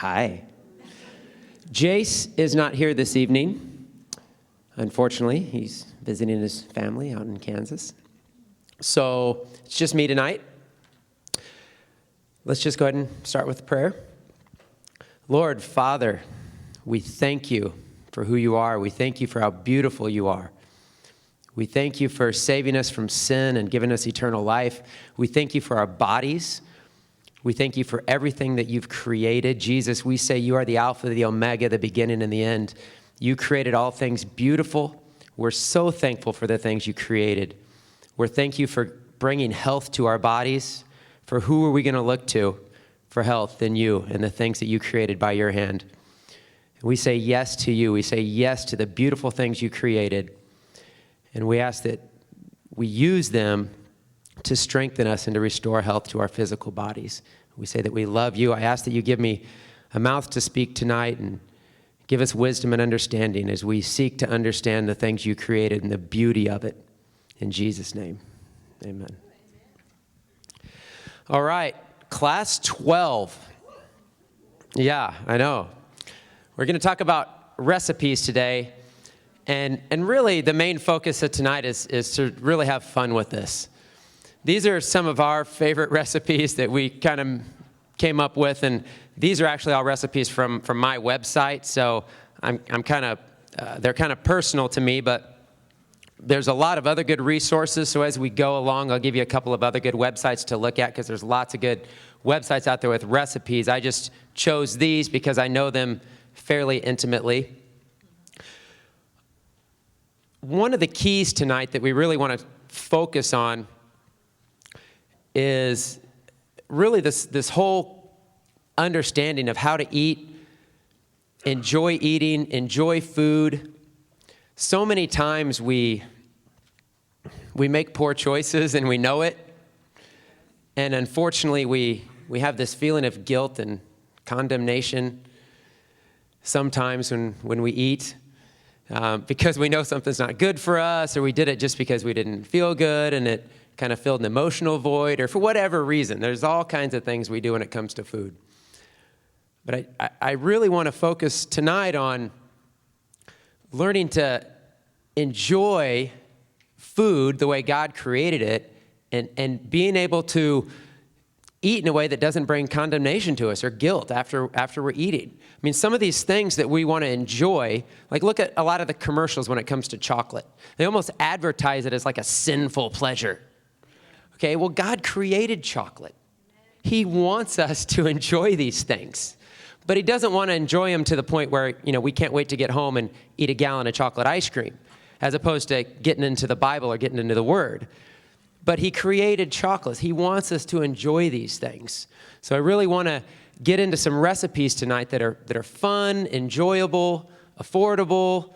Hi. Jace is not here this evening. Unfortunately, he's visiting his family out in Kansas. So it's just me tonight. Let's just go ahead and start with prayer. Lord, Father, we thank you for who you are. We thank you for how beautiful you are. We thank you for saving us from sin and giving us eternal life. We thank you for our bodies. We thank you for everything that you've created. Jesus, we say you are the Alpha, the Omega, the beginning and the end. You created all things beautiful. We're so thankful for the things you created. We're thank you for bringing health to our bodies. For who are we going to look to for health than you and the things that you created by your hand? We say yes to you. We say yes to the beautiful things you created. And we ask that we use them to strengthen us and to restore health to our physical bodies. We say that we love you. I ask that you give me a mouth to speak tonight and give us wisdom and understanding as we seek to understand the things you created and the beauty of it. In Jesus' name, amen. All right, class 12. Yeah, I know. We're going to talk about recipes today. And really, the main focus of tonight is to really have fun with this. These are some of our favorite recipes that we kind of came up with, and these are actually all recipes from my website. So I'm kind of they're kind of personal to me, but there's a lot of other good resources. So as we go along, I'll give you a couple of other good websites to look at because there's lots of good websites out there with recipes. I just chose these because I know them fairly intimately. One of the keys tonight that we really want to focus on is really this whole understanding of how to eat, enjoy eating, enjoy food. So many times we make poor choices and we know it. And unfortunately, we have this feeling of guilt and condemnation sometimes when we eat because we know something's not good for us, or we did it just because we didn't feel good and it kind of filled an emotional void, or for whatever reason. There's all kinds of things we do when it comes to food. But I really want to focus tonight on learning to enjoy food the way God created it and being able to eat in a way that doesn't bring condemnation to us or guilt after we're eating. I mean, some of these things that we want to enjoy, like look at a lot of the commercials when it comes to chocolate. They almost advertise it as like a sinful pleasure. Okay, well, God created chocolate. He wants us to enjoy these things. But he doesn't want to enjoy them to the point where, we can't wait to get home and eat a gallon of chocolate ice cream, as opposed to getting into the Bible or getting into the Word. But he created chocolates. He wants us to enjoy these things. So I really want to get into some recipes tonight that are fun, enjoyable, affordable,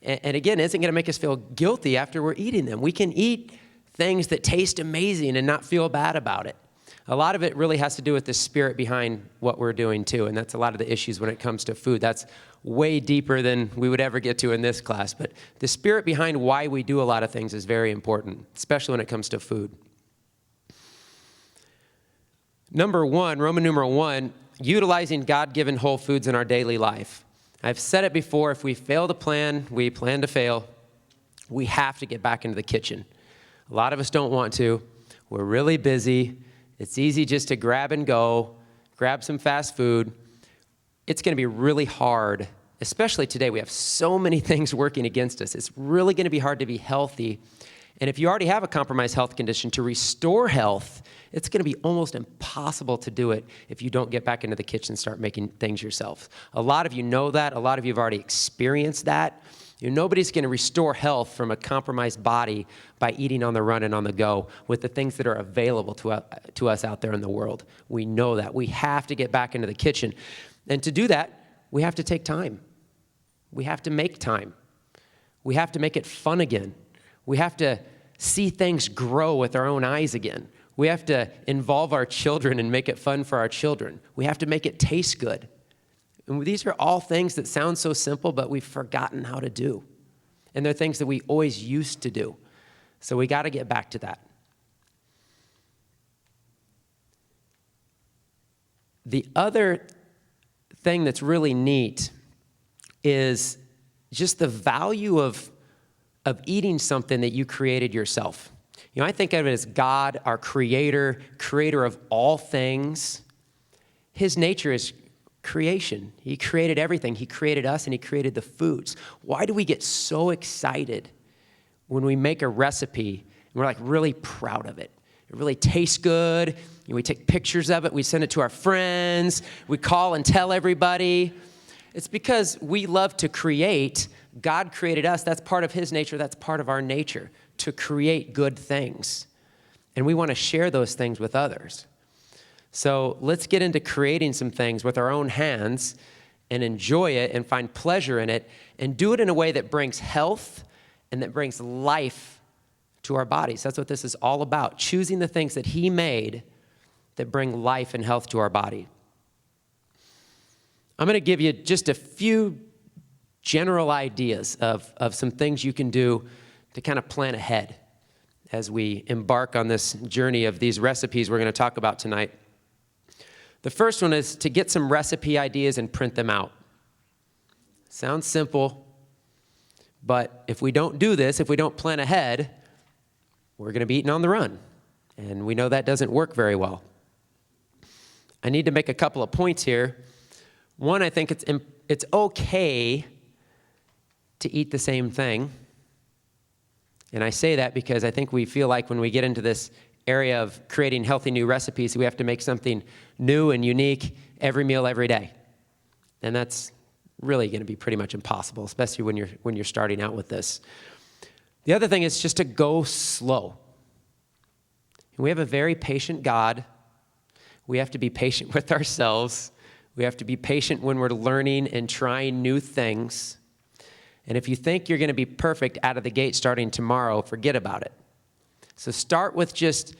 and again, isn't going to make us feel guilty after we're eating them. We can eat things that taste amazing and not feel bad about it. A lot of it really has to do with the spirit behind what we're doing too, and that's a lot of the issues when it comes to food. That's way deeper than we would ever get to in this class, but the spirit behind why we do a lot of things is very important, especially when it comes to food. Number one, Roman numeral 1, utilizing God-given whole foods in our daily life. I've said it before, if we fail to plan, we plan to fail. We have to get back into the kitchen. A lot of us don't want to. We're really busy. It's easy just to grab and go, grab some fast food. It's going to be really hard, especially today. We have so many things working against us. It's really going to be hard to be healthy. And if you already have a compromised health condition, to restore health, it's going to be almost impossible to do it if you don't get back into the kitchen and start making things yourself. A lot of you know that. A lot of you have already experienced that. Nobody's going to restore health from a compromised body by eating on the run and on the go with the things that are available to us out there in the world. We know that. We have to get back into the kitchen. And to do that, we have to take time. We have to make time. We have to make it fun again. We have to see things grow with our own eyes again. We have to involve our children and make it fun for our children. We have to make it taste good. And these are all things that sound so simple, but we've forgotten how to do. And they're things that we always used to do. So we got to get back to that. The other thing that's really neat is just the value of eating something that you created yourself. I think of it as God, our creator of all things. His nature is creation. He created everything. He created us, and he created the foods. Why do we get so excited when we make a recipe and we're like really proud of it? It really tastes good. We take pictures of it. We send it to our friends. We call and tell everybody. It's because we love to create. God created us. That's part of his nature. That's part of our nature, to create good things. And we want to share those things with others. So let's get into creating some things with our own hands and enjoy it and find pleasure in it and do it in a way that brings health and that brings life to our bodies. That's what this is all about, choosing the things that he made that bring life and health to our body. I'm going to give you just a few general ideas of some things you can do to kind of plan ahead as we embark on this journey of these recipes we're going to talk about tonight. The first one is to get some recipe ideas and print them out. Sounds simple, but if we don't do this, if we don't plan ahead, we're going to be eating on the run, and we know that doesn't work very well. I need to make a couple of points here. One, I think it's okay to eat the same thing. And I say that because I think we feel like when we get into this area of creating healthy new recipes, we have to make something new and unique every meal, every day. And that's really going to be pretty much impossible, especially when you're starting out with this. The other thing is just to go slow. We have a very patient God. We have to be patient with ourselves. We have to be patient when we're learning and trying new things. And if you think you're going to be perfect out of the gate starting tomorrow, forget about it. So start with just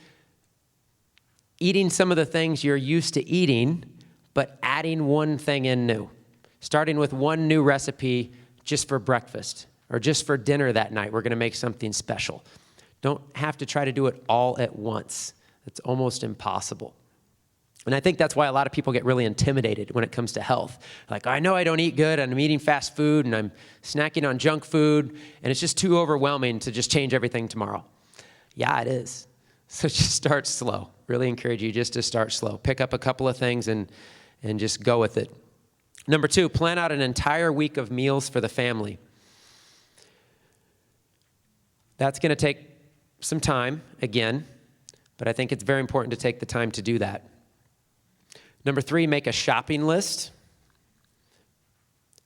eating some of the things you're used to eating, but adding one thing in new. Starting with one new recipe just for breakfast or just for dinner that night. We're going to make something special. Don't have to try to do it all at once. It's almost impossible. And I think that's why a lot of people get really intimidated when it comes to health. Like, I know I don't eat good, and I'm eating fast food, and I'm snacking on junk food, and it's just too overwhelming to just change everything tomorrow. Yeah, it is. So just start slow. Really encourage you just to start slow. Pick up a couple of things and just go with it. Number 2, plan out an entire week of meals for the family. That's going to take some time, again, but I think it's very important to take the time to do that. Number 3, make a shopping list.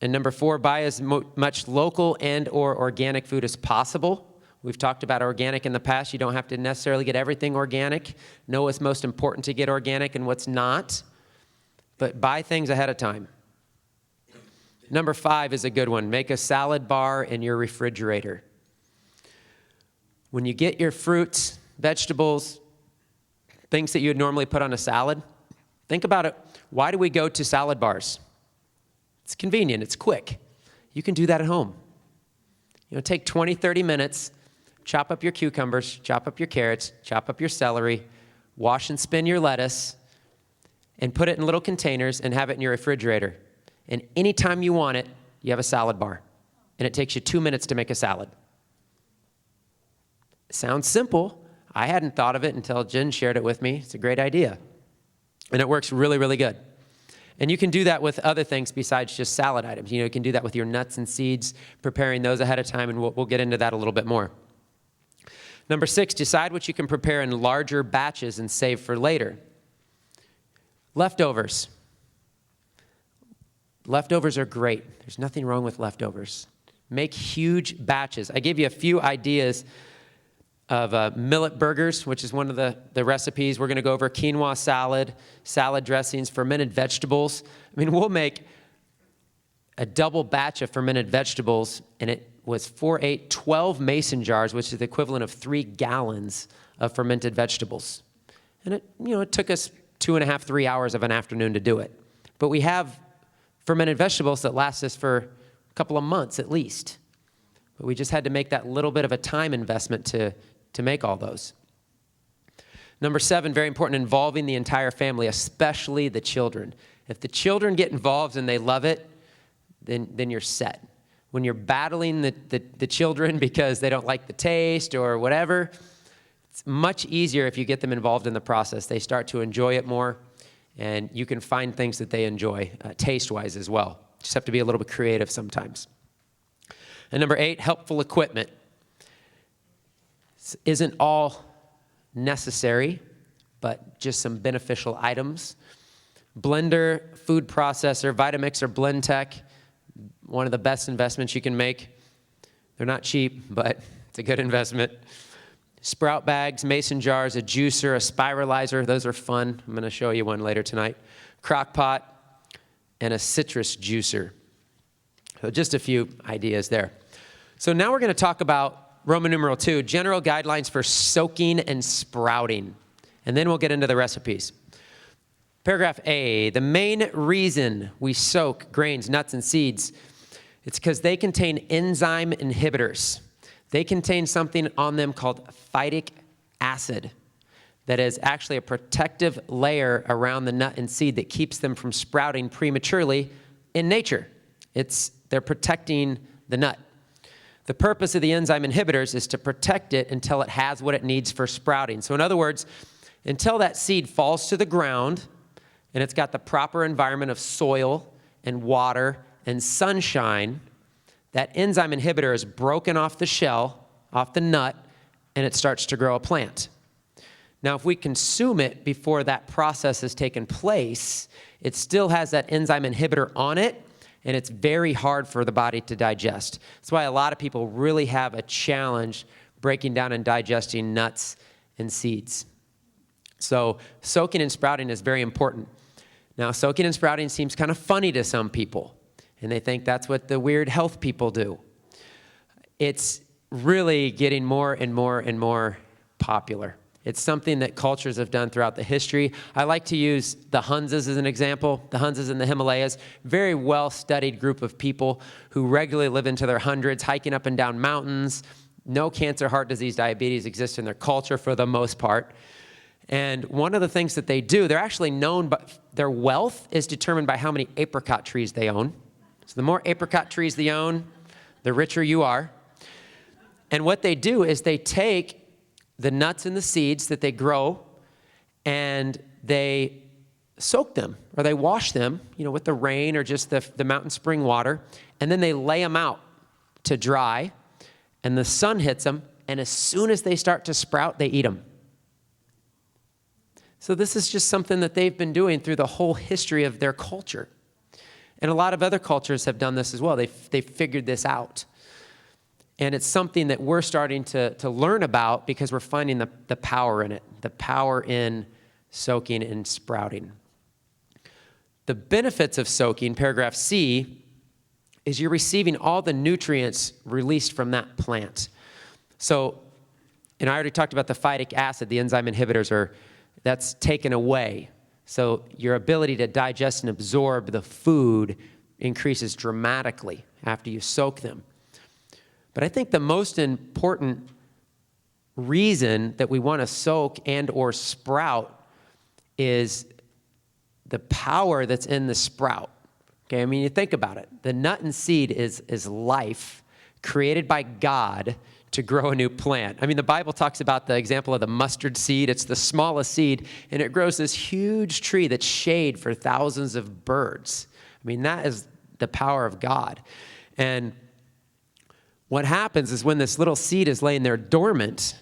And number 4, buy as much local and or organic food as possible. We've talked about organic in the past. You don't have to necessarily get everything organic. Know what's most important to get organic and what's not. But buy things ahead of time. Number 5 is a good one. Make a salad bar in your refrigerator. When you get your fruits, vegetables, things that you would normally put on a salad, think about it. Why do we go to salad bars? It's convenient. It's quick. You can do that at home. Take 20, 30 minutes, chop up your cucumbers, chop up your carrots, chop up your celery, wash and spin your lettuce, and put it in little containers and have it in your refrigerator. And anytime you want it, you have a salad bar. And it takes you 2 minutes to make a salad. Sounds simple. I hadn't thought of it until Jen shared it with me. It's a great idea. And it works really, really good. And you can do that with other things besides just salad items. You can do that with your nuts and seeds, preparing those ahead of time, and we'll get into that a little bit more. Number 6, decide what you can prepare in larger batches and save for later. Leftovers. Leftovers are great. There's nothing wrong with leftovers. Make huge batches. I gave you a few ideas of millet burgers, which is one of the recipes. We're going to go over quinoa salad, salad dressings, fermented vegetables. We'll make a double batch of fermented vegetables, and it was 12 mason jars, which is the equivalent of 3 gallons of fermented vegetables. And it took us 2.5, 3 hours of an afternoon to do it. But we have fermented vegetables that last us for a couple of months at least. But we just had to make that little bit of a time investment to make all those. Number 7, very important, involving the entire family, especially the children. If the children get involved and they love it, then you're set. When you're battling the children because they don't like the taste or whatever, it's much easier if you get them involved in the process. They start to enjoy it more, and you can find things that they enjoy taste-wise as well. Just have to be a little bit creative sometimes. And number 8, helpful equipment. This isn't all necessary, but just some beneficial items. Blender, food processor, Vitamix or Blendtec, one of the best investments you can make. They're not cheap, but it's a good investment. Sprout bags, mason jars, a juicer, a spiralizer. Those are fun. I'm going to show you one later tonight. Crock pot, and a citrus juicer. So just a few ideas there. So now we're going to talk about Roman numeral 2, general guidelines for soaking and sprouting. And then we'll get into the recipes. Paragraph A, the main reason we soak grains, nuts, and seeds, it's because they contain enzyme inhibitors. They contain something on them called phytic acid that is actually a protective layer around the nut and seed that keeps them from sprouting prematurely in nature. They're protecting the nut. The purpose of the enzyme inhibitors is to protect it until it has what it needs for sprouting. So in other words, until that seed falls to the ground and it's got the proper environment of soil and water and sunshine, that enzyme inhibitor is broken off the shell, off the nut, and it starts to grow a plant. Now, if we consume it before that process has taken place, it still has that enzyme inhibitor on it, and it's very hard for the body to digest. That's why a lot of people really have a challenge breaking down and digesting nuts and seeds. So soaking and sprouting is very important. Now, soaking and sprouting seems kind of funny to some people, and they think that's what the weird health people do. It's really getting more and more and more popular. It's something that cultures have done throughout the history. I like to use the Hunzas as an example. The Hunzas in the Himalayas, very well-studied group of people who regularly live into their hundreds, hiking up and down mountains. No cancer, heart disease, diabetes exist in their culture for the most part. And one of the things that they do, they're actually known, but their wealth is determined by how many apricot trees they own. So the more apricot trees they own, the richer you are. And what they do is they take the nuts and the seeds that they grow, and they soak them, or they wash them, with the rain or just the mountain spring water, and then they lay them out to dry, and the sun hits them, and as soon as they start to sprout, they eat them. So this is just something that they've been doing through the whole history of their culture. And a lot of other cultures have done this as well. They've figured this out. And it's something that we're starting to learn about because we're finding the power in it, the power in soaking and sprouting. The benefits of soaking, paragraph C, is you're receiving all the nutrients released from that plant. So, and I already talked about the phytic acid, the enzyme inhibitors that's taken away. So your ability to digest and absorb the food increases dramatically after you soak them. But I think the most important reason that we want to soak and or sprout is the power that's in the sprout. Okay, I mean, you think about it. The nut and seed is life created by God to grow a new plant. I mean, the Bible talks about the example of the mustard seed. It's the smallest seed, and it grows this huge tree that's shade for thousands of birds. I mean, that is the power of God. And what happens is when this little seed is laying there dormant,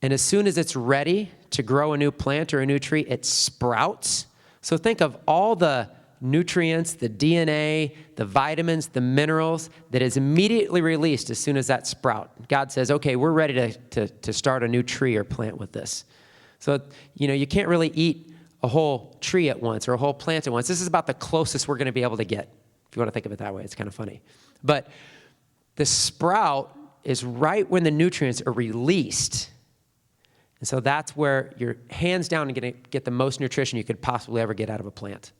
and as soon as it's ready to grow a new plant or a new tree, it sprouts. So think of all the nutrients, the DNA, the vitamins, the minerals that is immediately released as soon as that sprout. God says, okay, we're ready to start a new tree or plant with this. So, you can't really eat a whole tree at once or a whole plant at once. This is about the closest we're going to be able to get. If you want to think of it that way, it's kind of funny. But the sprout is right when the nutrients are released. And so that's where you're hands down going to get the most nutrition you could possibly ever get out of a plant.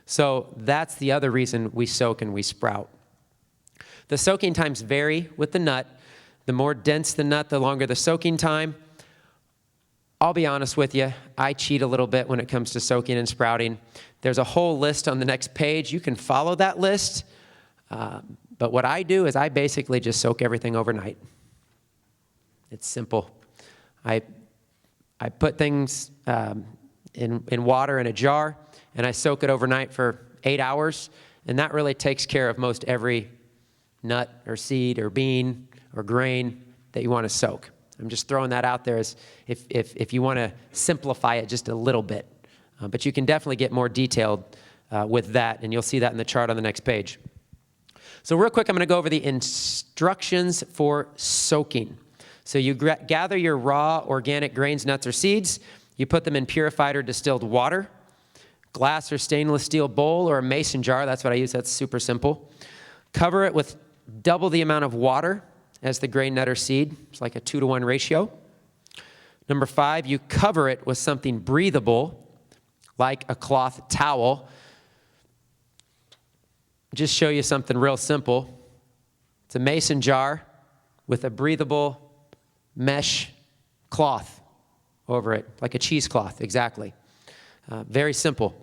So that's the other reason we soak and we sprout. The soaking times vary with the nut. The more dense the nut, the longer the soaking time. I'll be honest with you, I cheat a little bit when it comes to soaking and sprouting. There's a whole list on the next page. You can follow that list, but what I do is I basically just soak everything overnight. It's simple. I put things in water in a jar, and I soak it overnight for 8 hours, and that really takes care of most every nut or seed or bean or grain that you want to soak. I'm just throwing that out there as if you want to simplify it just a little bit. But you can definitely get more detailed with that, and you'll see that in the chart on the next page. So real quick, I'm going to go over the instructions for soaking. So you gather your raw organic grains, nuts, or seeds. You put them in purified or distilled water, glass or stainless steel bowl, or a mason jar. That's what I use. That's super simple. Cover it with double the amount of water as the grain, nut, or seed. It's like a 2-to-1 ratio. Number 5, you cover it with something breathable, like a cloth towel. Just show you something real simple. It's a mason jar with a breathable mesh cloth over it, like a cheesecloth, exactly. Very simple.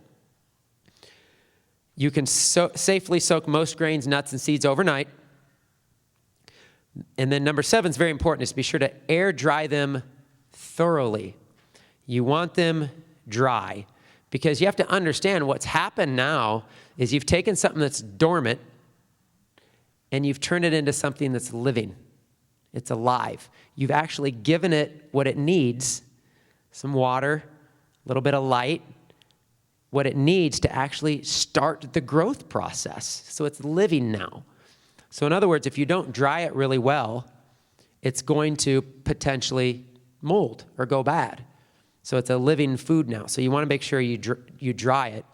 You can safely soak most grains, nuts, and seeds overnight. And then number 7 is very important, is be sure to air dry them thoroughly. You want them dry because you have to understand what's happened now is you've taken something that's dormant and you've turned it into something that's living. It's alive. You've actually given it what it needs, some water, a little bit of light, what it needs to actually start the growth process. So it's living now. So in other words, if you don't dry it really well, it's going to potentially mold or go bad. So it's a living food now. So you want to make sure you dry it.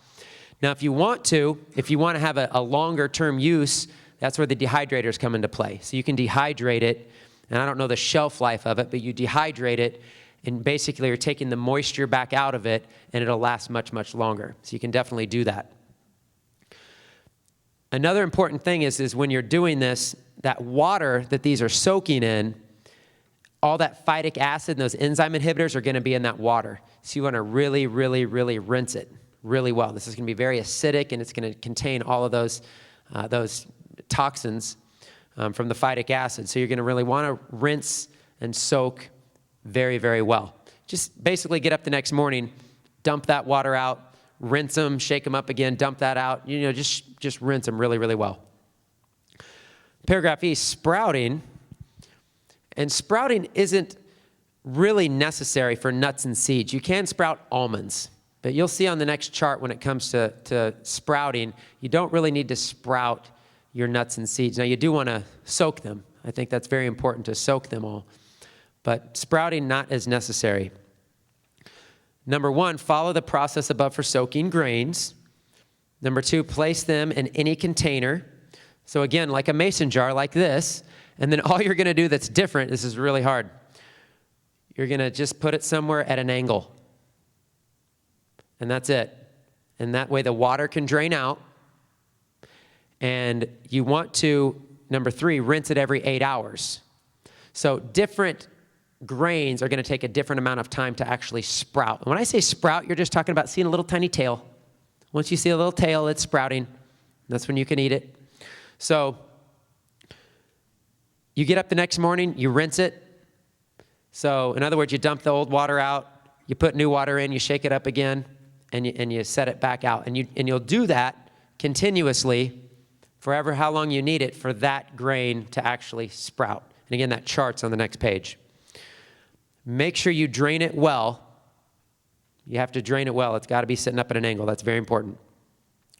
Now, if you want to have a longer term use, that's where the dehydrators come into play. So you can dehydrate it, and I don't know the shelf life of it, but you dehydrate it, and basically you're taking the moisture back out of it, and it'll last much, much longer. So you can definitely do that. Another important thing is when you're doing this, that water that these are soaking in, all that phytic acid and those enzyme inhibitors are going to be in that water. So you want to really, really, really rinse it really well. This is going to be very acidic, and it's going to contain all of those toxins from the phytic acid. So you're going to really want to rinse and soak very, very well. Just basically get up the next morning, dump that water out, rinse them, shake them up again, dump that out. Just rinse them really, really well. Paragraph E, sprouting. And sprouting isn't really necessary for nuts and seeds. You can sprout almonds, but you'll see on the next chart when it comes to sprouting, you don't really need to sprout your nuts and seeds. Now, you do want to soak them. I think that's very important to soak them all. But sprouting, not as necessary. Number 1, follow the process above for soaking grains. Number 2, place them in any container. So again, like a mason jar like this. And then all you're going to do that's different, this is really hard, you're going to just put it somewhere at an angle. And that's it. And that way the water can drain out. And you want to, number 3, rinse it every 8 hours. So different grains are going to take a different amount of time to actually sprout. And when I say sprout, you're just talking about seeing a little tiny tail. Once you see a little tail, it's sprouting. That's when you can eat it. So you get up the next morning, you rinse it. So in other words, you dump the old water out, you put new water in, you shake it up again, and you set it back out. And you'll do that continuously forever how long you need it for that grain to actually sprout. And again, that chart's on the next page. Make sure you drain it well. You have to drain it well. It's got to be sitting up at an angle. That's very important.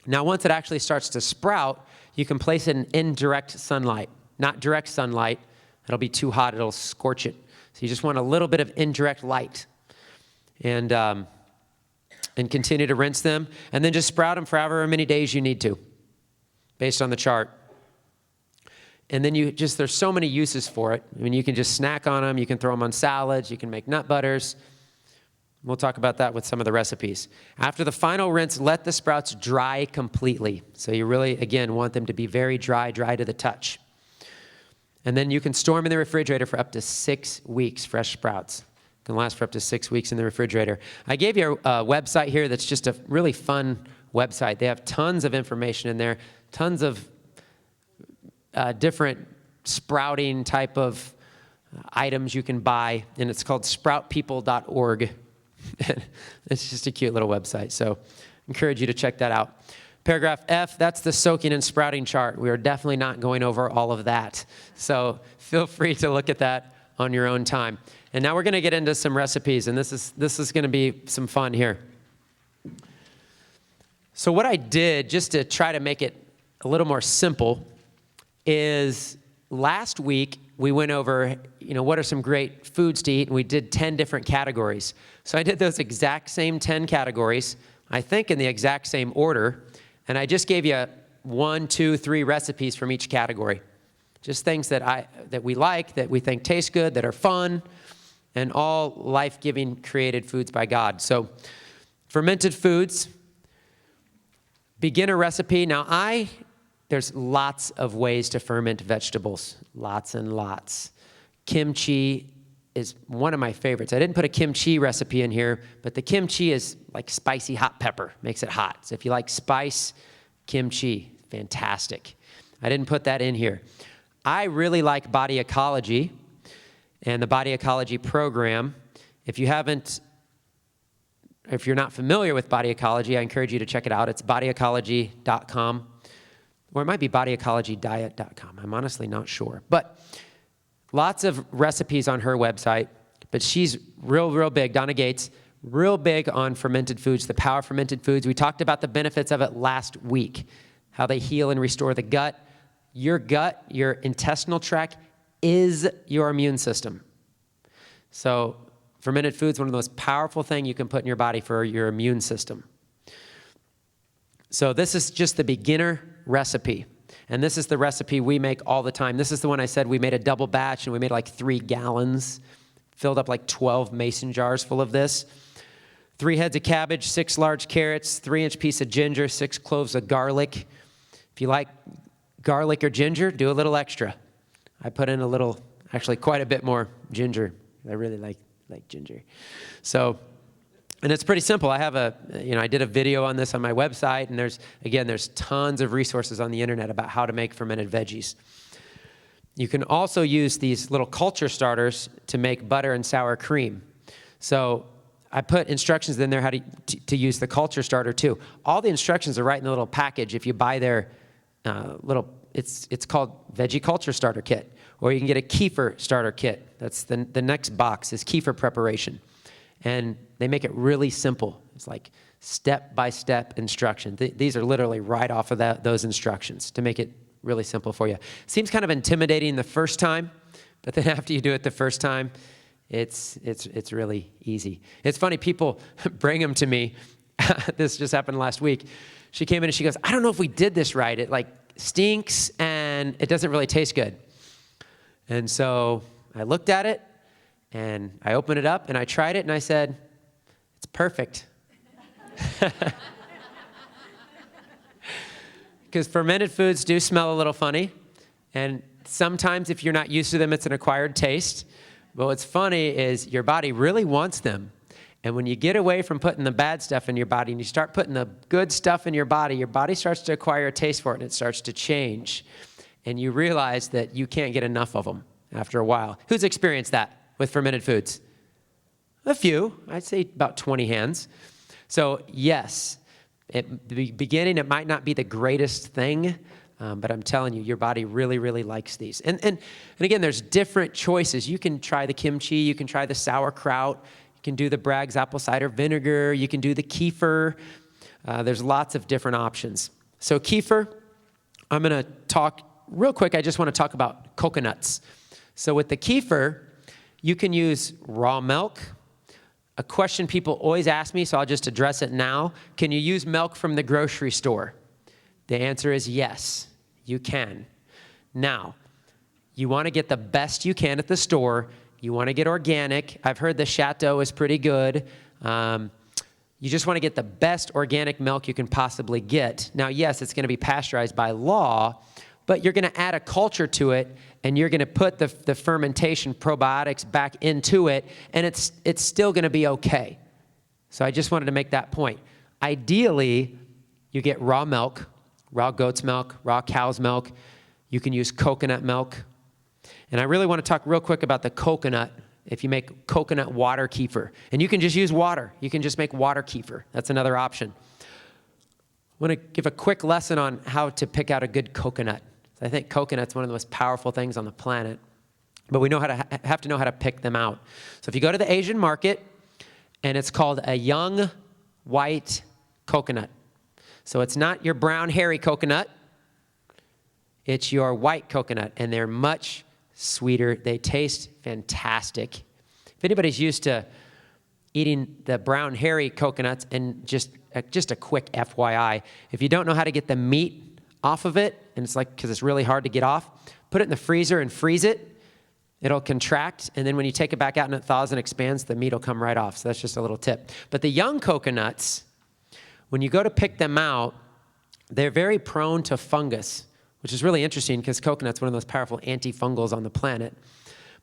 Now, once it actually starts to sprout, you can place it in indirect sunlight. Not direct sunlight. It'll be too hot. It'll scorch it. So you just want a little bit of indirect light. And continue to rinse them. And then just sprout them for however many days you need to, based on the chart. And then there's so many uses for it. I mean, you can just snack on them. You can throw them on salads. You can make nut butters. We'll talk about that with some of the recipes. After the final rinse, let the sprouts dry completely. So you really, again, want them to be very dry to the touch. And then you can store them in the refrigerator for up to 6 weeks, fresh sprouts. Can last for up to 6 weeks in the refrigerator. I gave you a website here that's just a really fun website. They have tons of information in there, tons of different sprouting type of items you can buy, and it's called sproutpeople.org. It's just a cute little website, so I encourage you to check that out. Paragraph F, that's the soaking and sprouting chart. We are definitely not going over all of that, so feel free to look at that on your own time. And now we're going to get into some recipes, and this is going to be some fun here. So what I did, just to try to make it a little more simple, is last week we went over, what are some great foods to eat, and we did 10 different categories. So I did those exact same 10 categories, I think in the exact same order, and I just gave you 1, 2, 3 recipes from each category. Just things that we like, that we think taste good, that are fun, and all life-giving created foods by God. So fermented foods, beginner recipe. Now there's lots of ways to ferment vegetables, lots and lots. Kimchi is one of my favorites. I didn't put a kimchi recipe in here, but the kimchi is like spicy hot pepper, makes it hot. So if you like spice, kimchi, fantastic. I didn't put that in here. I really like Body Ecology and the Body Ecology program. If you're not familiar with Body Ecology, I encourage you to check it out. It's bodyecology.com, or it might be bodyecologydiet.com. I'm honestly not sure. But lots of recipes on her website, but she's real big, Donna Gates, real big on fermented foods, the power of fermented foods. We talked about the benefits of it last week, how they heal and restore the gut. Your gut, your intestinal tract, is your immune system. So fermented foods, one of the most powerful things you can put in your body for your immune system. So this is just the beginner recipe. And this is the recipe we make all the time. This is the one I said we made a double batch, and we made like 3 gallons, filled up like 12 mason jars full of this. 3 heads of cabbage, 6 large carrots, 3-inch piece of ginger, 6 cloves of garlic. If you like garlic or ginger, do a little extra. I put in actually quite a bit more ginger. I really like ginger. So, and it's pretty simple. I have I did a video on this on my website, and there's tons of resources on the internet about how to make fermented veggies. You can also use these little culture starters to make butter and sour cream. So I put instructions in there how to use the culture starter too. All the instructions are right in the little package. If you buy their it's called Veggie Culture Starter Kit, or you can get a kefir starter kit. That's the next box is kefir preparation. And they make it really simple. It's like step-by-step instruction. These are literally right off of those instructions to make it really simple for you. Seems kind of intimidating the first time, but then after you do it the first time, it's really easy. It's funny, people bring them to me. This just happened last week. She came in and she goes, I don't know if we did this right. It like stinks and it doesn't really taste good. And so I looked at it and I opened it up and I tried it and I said, it's perfect. Because fermented foods do smell a little funny. And sometimes if you're not used to them, it's an acquired taste. But what's funny is your body really wants them. And when you get away from putting the bad stuff in your body and you start putting the good stuff in your body starts to acquire a taste for it and it starts to change. And you realize that you can't get enough of them after a while. Who's experienced that with fermented foods? A few. I'd say about 20 hands. So yes, at the beginning it might not be the greatest thing, but I'm telling you, your body really, really likes these. And again, there's different choices. You can try the kimchi. You can try the sauerkraut. You can do the Bragg's apple cider vinegar. You can do the kefir. There's lots of different options. So kefir, I'm going to talk real quick. I just want to talk about coconuts. So with the kefir, you can use raw milk. A question people always ask me, so I'll just address it now. Can you use milk from the grocery store? The answer is yes, you can. Now, you want to get the best you can at the store. You want to get organic. I've heard the Chateau is pretty good. You just want to get the best organic milk you can possibly get. Now, yes, it's going to be pasteurized by law, but you're going to add a culture to it, and you're going to put the fermentation probiotics back into it, and it's still going to be okay. So I just wanted to make that point. Ideally, you get raw milk, raw goat's milk, raw cow's milk. You can use coconut milk. And I really want to talk real quick about the coconut. If you make coconut water kefir, and you can just use water. You can just make water kefir. That's another option. I want to give a quick lesson on how to pick out a good coconut. I think coconut's one of the most powerful things on the planet, but we have to know how to pick them out. So if you go to the Asian market, and it's called a young white coconut. So it's not your brown hairy coconut, it's your white coconut, and they're much sweeter. They taste fantastic. If anybody's used to eating the brown hairy coconuts, and just a quick FYI, if you don't know how to get the meat off of it, and it's like, because it's really hard to get off, put it in the freezer and freeze it. It'll contract, and then when you take it back out and it thaws and expands, the meat will come right off. So that's just a little tip. But the young coconuts, when you go to pick them out, they're very prone to fungus, which is really interesting because coconut's one of the most powerful antifungals on the planet.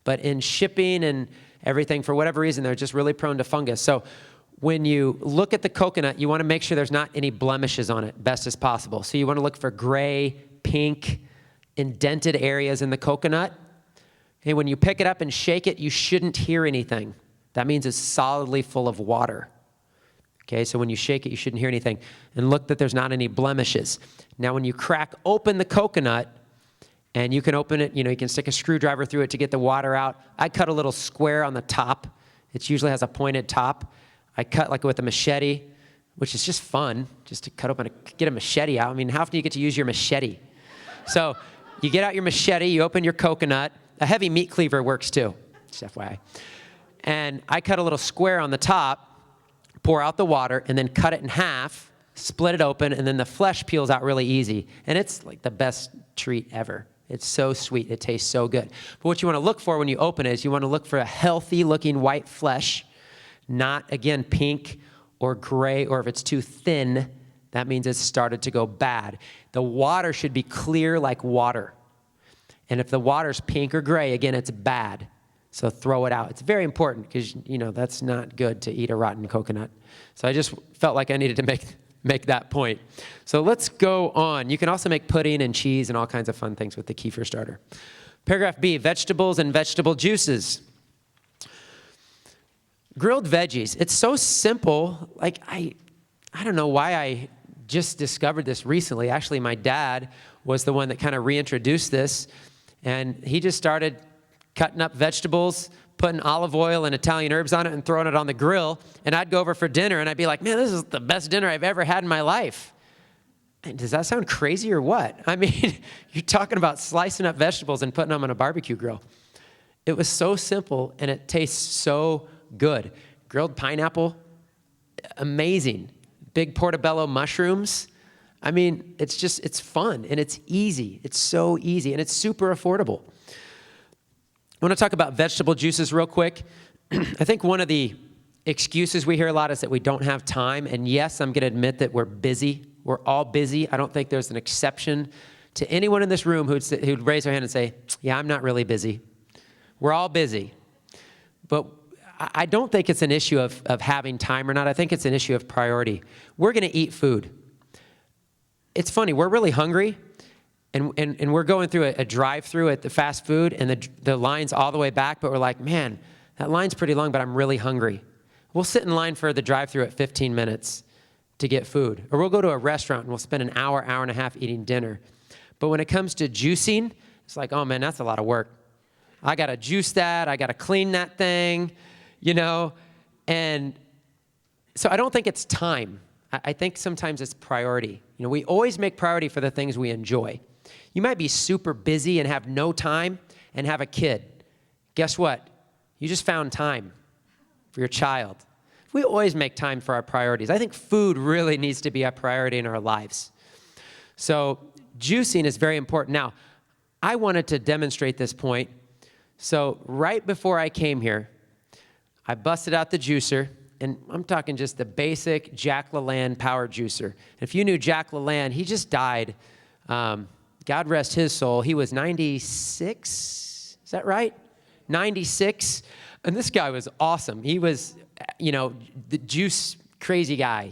But in shipping and everything, for whatever reason, they're just really prone to fungus. So when you look at the coconut, you want to make sure there's not any blemishes on it, best as possible. So you want to look for gray, pink, indented areas in the coconut. And when you pick it up and shake it, you shouldn't hear anything. That means it's solidly full of water. Okay, so when you shake it, you shouldn't hear anything. And look that there's not any blemishes. Now, when you crack open the coconut, and you can open it, you can stick a screwdriver through it to get the water out. I cut a little square on the top. It usually has a pointed top. I cut like with a machete, which is just fun, just to cut open, get a machete out. I mean, how often do you get to use your machete? So you get out your machete, you open your coconut. A heavy meat cleaver works too, just FYI. And I cut a little square on the top, pour out the water, and then cut it in half, split it open, and then the flesh peels out really easy. And it's like the best treat ever. It's so sweet. It tastes so good. But what you want to look for when you open it is you want to look for a healthy-looking white flesh, not, again, pink or gray, or if it's too thin, that means it's started to go bad. The water should be clear like water. And if the water's pink or gray, again, it's bad. So throw it out. It's very important because, that's not good to eat a rotten coconut. So I just felt like I needed to make that point. So let's go on. You can also make pudding and cheese and all kinds of fun things with the kefir starter. Paragraph B, vegetables and vegetable juices. Grilled veggies. It's so simple. Like, I don't know why I just discovered this recently. Actually, my dad was the one that kind of reintroduced this. And he just started cutting up vegetables, putting olive oil and Italian herbs on it and throwing it on the grill. And I'd go over for dinner and I'd be like, man, this is the best dinner I've ever had in my life. And does that sound crazy or what? I mean, you're talking about slicing up vegetables and putting them on a barbecue grill. It was so simple and it tastes so good. Grilled pineapple, amazing. Big portobello mushrooms. I mean, it's fun and it's easy. It's so easy and it's super affordable. I want to talk about vegetable juices real quick. I think one of the excuses we hear a lot is that we don't have time. And yes, I'm going to admit that we're busy. We're all busy. I don't think there's an exception to anyone in this room who'd raise their hand and say, yeah, I'm not really busy. We're all busy. But I don't think it's an issue of having time or not. I think it's an issue of priority. We're going to eat food. It's funny. We're really hungry. And we're going through a drive-through at the fast food, and the line's all the way back, but we're like, man, that line's pretty long, but I'm really hungry. We'll sit in line for the drive-through at 15 minutes to get food. Or we'll go to a restaurant, and we'll spend an hour and a half eating dinner. But when it comes to juicing, it's like, oh, man, that's a lot of work. I got to juice that. I got to clean that thing, And so I don't think it's time. I think sometimes it's priority. We always make priority for the things we enjoy. You might be super busy and have no time and have a kid. Guess what? You just found time for your child. We always make time for our priorities. I think food really needs to be a priority in our lives. So juicing is very important. Now, I wanted to demonstrate this point. So right before I came here, I busted out the juicer. And I'm talking just the basic Jack LaLanne power juicer. If you knew Jack LaLanne, he just died God rest his soul, he was 96, is that right? 96, and this guy was awesome. He was, the juice crazy guy,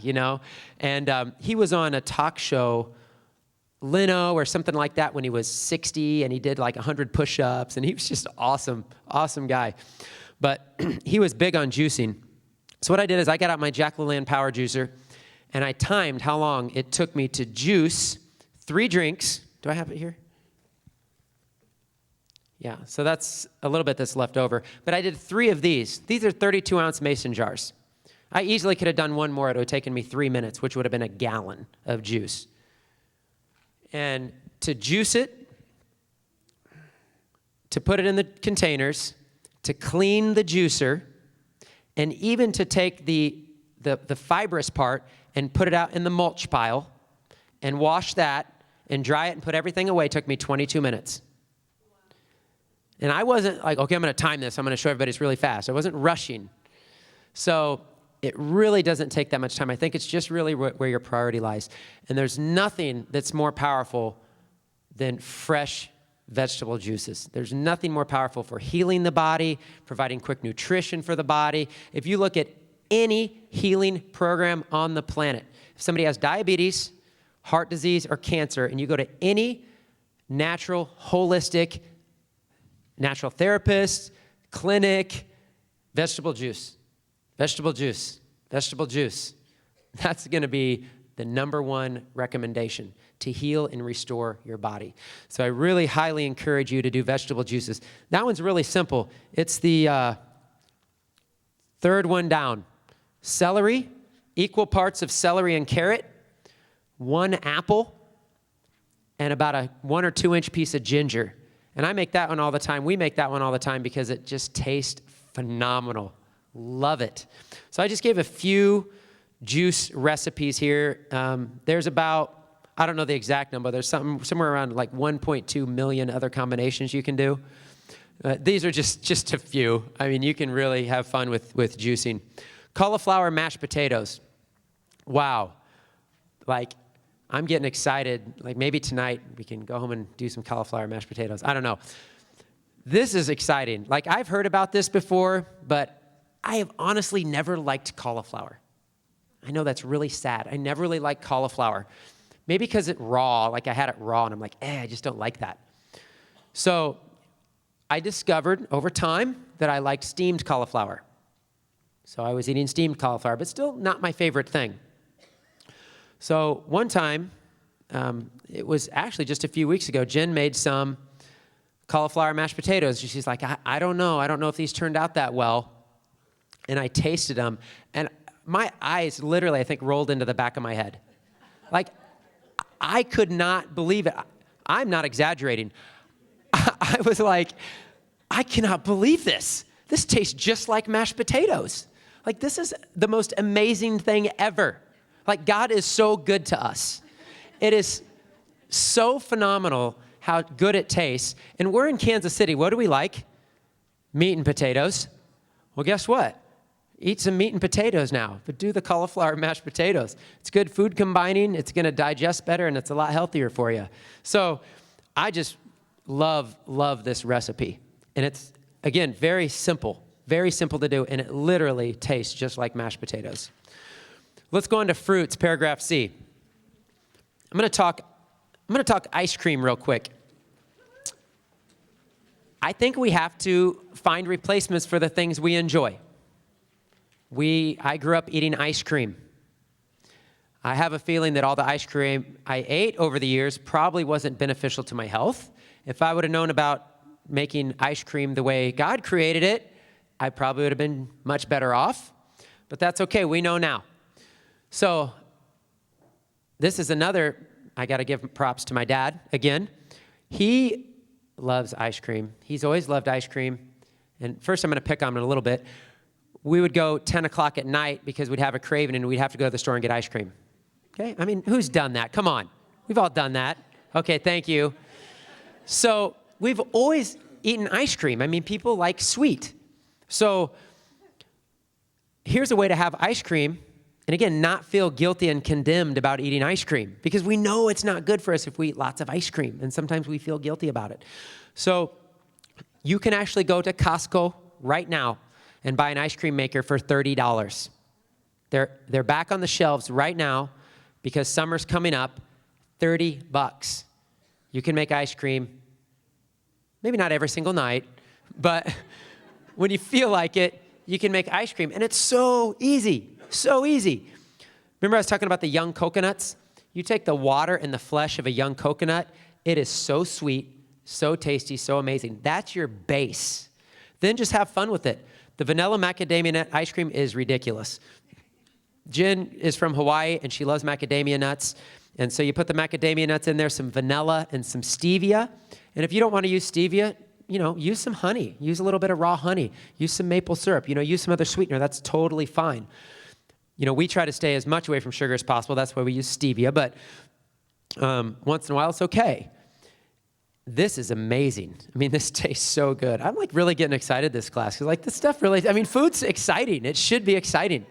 and he was on a talk show, Leno or something like that, when he was 60, and he did like 100 push-ups, and he was just awesome guy. But he was big on juicing. So what I did is I got out my Jack LaLanne Power Juicer, and I timed how long it took me to juice 3 drinks. Do I have it here? Yeah, so that's a little bit that's left over. But I did 3 of these. These are 32-ounce mason jars. I easily could have done one more. It would have taken me 3 minutes, which would have been a gallon of juice. And to juice it, to put it in the containers, to clean the juicer, and even to take the fibrous part and put it out in the mulch pile and wash that and dry it and put everything away took me 22 minutes. And I wasn't like, okay, I'm going to time this. I'm going to show everybody it's really fast. I wasn't rushing. So it really doesn't take that much time. I think it's just really where your priority lies. And there's nothing that's more powerful than fresh vegetable juices. There's nothing more powerful for healing the body, providing quick nutrition for the body. If you look at any healing program on the planet, if somebody has diabetes, heart disease, or cancer, and you go to any natural, holistic, natural therapist, clinic, vegetable juice, vegetable juice, vegetable juice. That's going to be the number one recommendation to heal and restore your body. So I really highly encourage you to do vegetable juices. That one's really simple. It's the third one down. Celery, equal parts of celery and carrot, 1 apple, and about a 1 or 2 inch piece of ginger. And I make that one all the time. We make that one all the time because it just tastes phenomenal. Love it. So I just gave a few juice recipes here. There's about, I don't know the exact number. There's somewhere around like 1.2 million other combinations you can do. These are just a few. I mean, you can really have fun with juicing. Cauliflower mashed potatoes. Wow. Like, I'm getting excited. Like, maybe tonight we can go home and do some cauliflower mashed potatoes. I don't know. This is exciting. Like, I've heard about this before, but I have honestly never liked cauliflower. I know that's really sad. I never really liked cauliflower. Maybe because it's raw, like I had it raw, and I'm like, I just don't like that. So I discovered over time that I liked steamed cauliflower. So I was eating steamed cauliflower, but still not my favorite thing. So one time, it was actually just a few weeks ago, Jen made some cauliflower mashed potatoes. She's like, I don't know. I don't know if these turned out that well. And I tasted them, and my eyes literally, I think, rolled into the back of my head. Like, I could not believe it. I'm not exaggerating. I was like, I cannot believe this. This tastes just like mashed potatoes. Like, this is the most amazing thing ever. Like, God is so good to us. It is so phenomenal how good it tastes. And we're in Kansas City. What do we like? Meat and potatoes. Well, guess what? Eat some meat and potatoes now, but do the cauliflower mashed potatoes. It's good food combining. It's going to digest better, and it's a lot healthier for you. So I just love this recipe. And it's, again, very simple to do, and it literally tastes just like mashed potatoes. Let's go on to fruits, paragraph C. I'm going to talk ice cream real quick. I think we have to find replacements for the things we enjoy. I grew up eating ice cream. I have a feeling that all the ice cream I ate over the years probably wasn't beneficial to my health. If I would have known about making ice cream the way God created it, I probably would have been much better off. But that's okay, we know now. So this is another, I got to give props to my dad again. He loves ice cream. He's always loved ice cream. And first I'm going to pick on him a little bit. We would go 10 o'clock at night because we'd have a craving and we'd have to go to the store and get ice cream. Okay? I mean, who's done that? Come on. We've all done that. Okay, thank you. So we've always eaten ice cream. I mean, people like sweet. So here's a way to have ice cream And again, not feel guilty and condemned about eating ice cream, because we know it's not good for us if we eat lots of ice cream, and sometimes we feel guilty about it. So you can actually go to Costco right now and buy an ice cream maker for $30. They're back on the shelves right now because summer's coming up. $30. You can make ice cream, maybe not every single night, but when you feel like it, you can make ice cream. And it's so easy, so easy. Remember I was talking about the young coconuts? You take the water and the flesh of a young coconut, it is so sweet, so tasty, so amazing. That's your base. Then just have fun with it. The vanilla macadamia nut ice cream is ridiculous. Jen is from Hawaii, and she loves macadamia nuts. And so you put the macadamia nuts in there, some vanilla and some stevia. And if you don't want to use stevia, use some honey. Use a little bit of raw honey. Use some maple syrup. Use some other sweetener. That's totally fine. We try to stay as much away from sugar as possible. That's why we use stevia. But once in a while, it's okay. This is amazing. This tastes so good. I'm really getting excited this class. Because this stuff really, food's exciting. It should be exciting.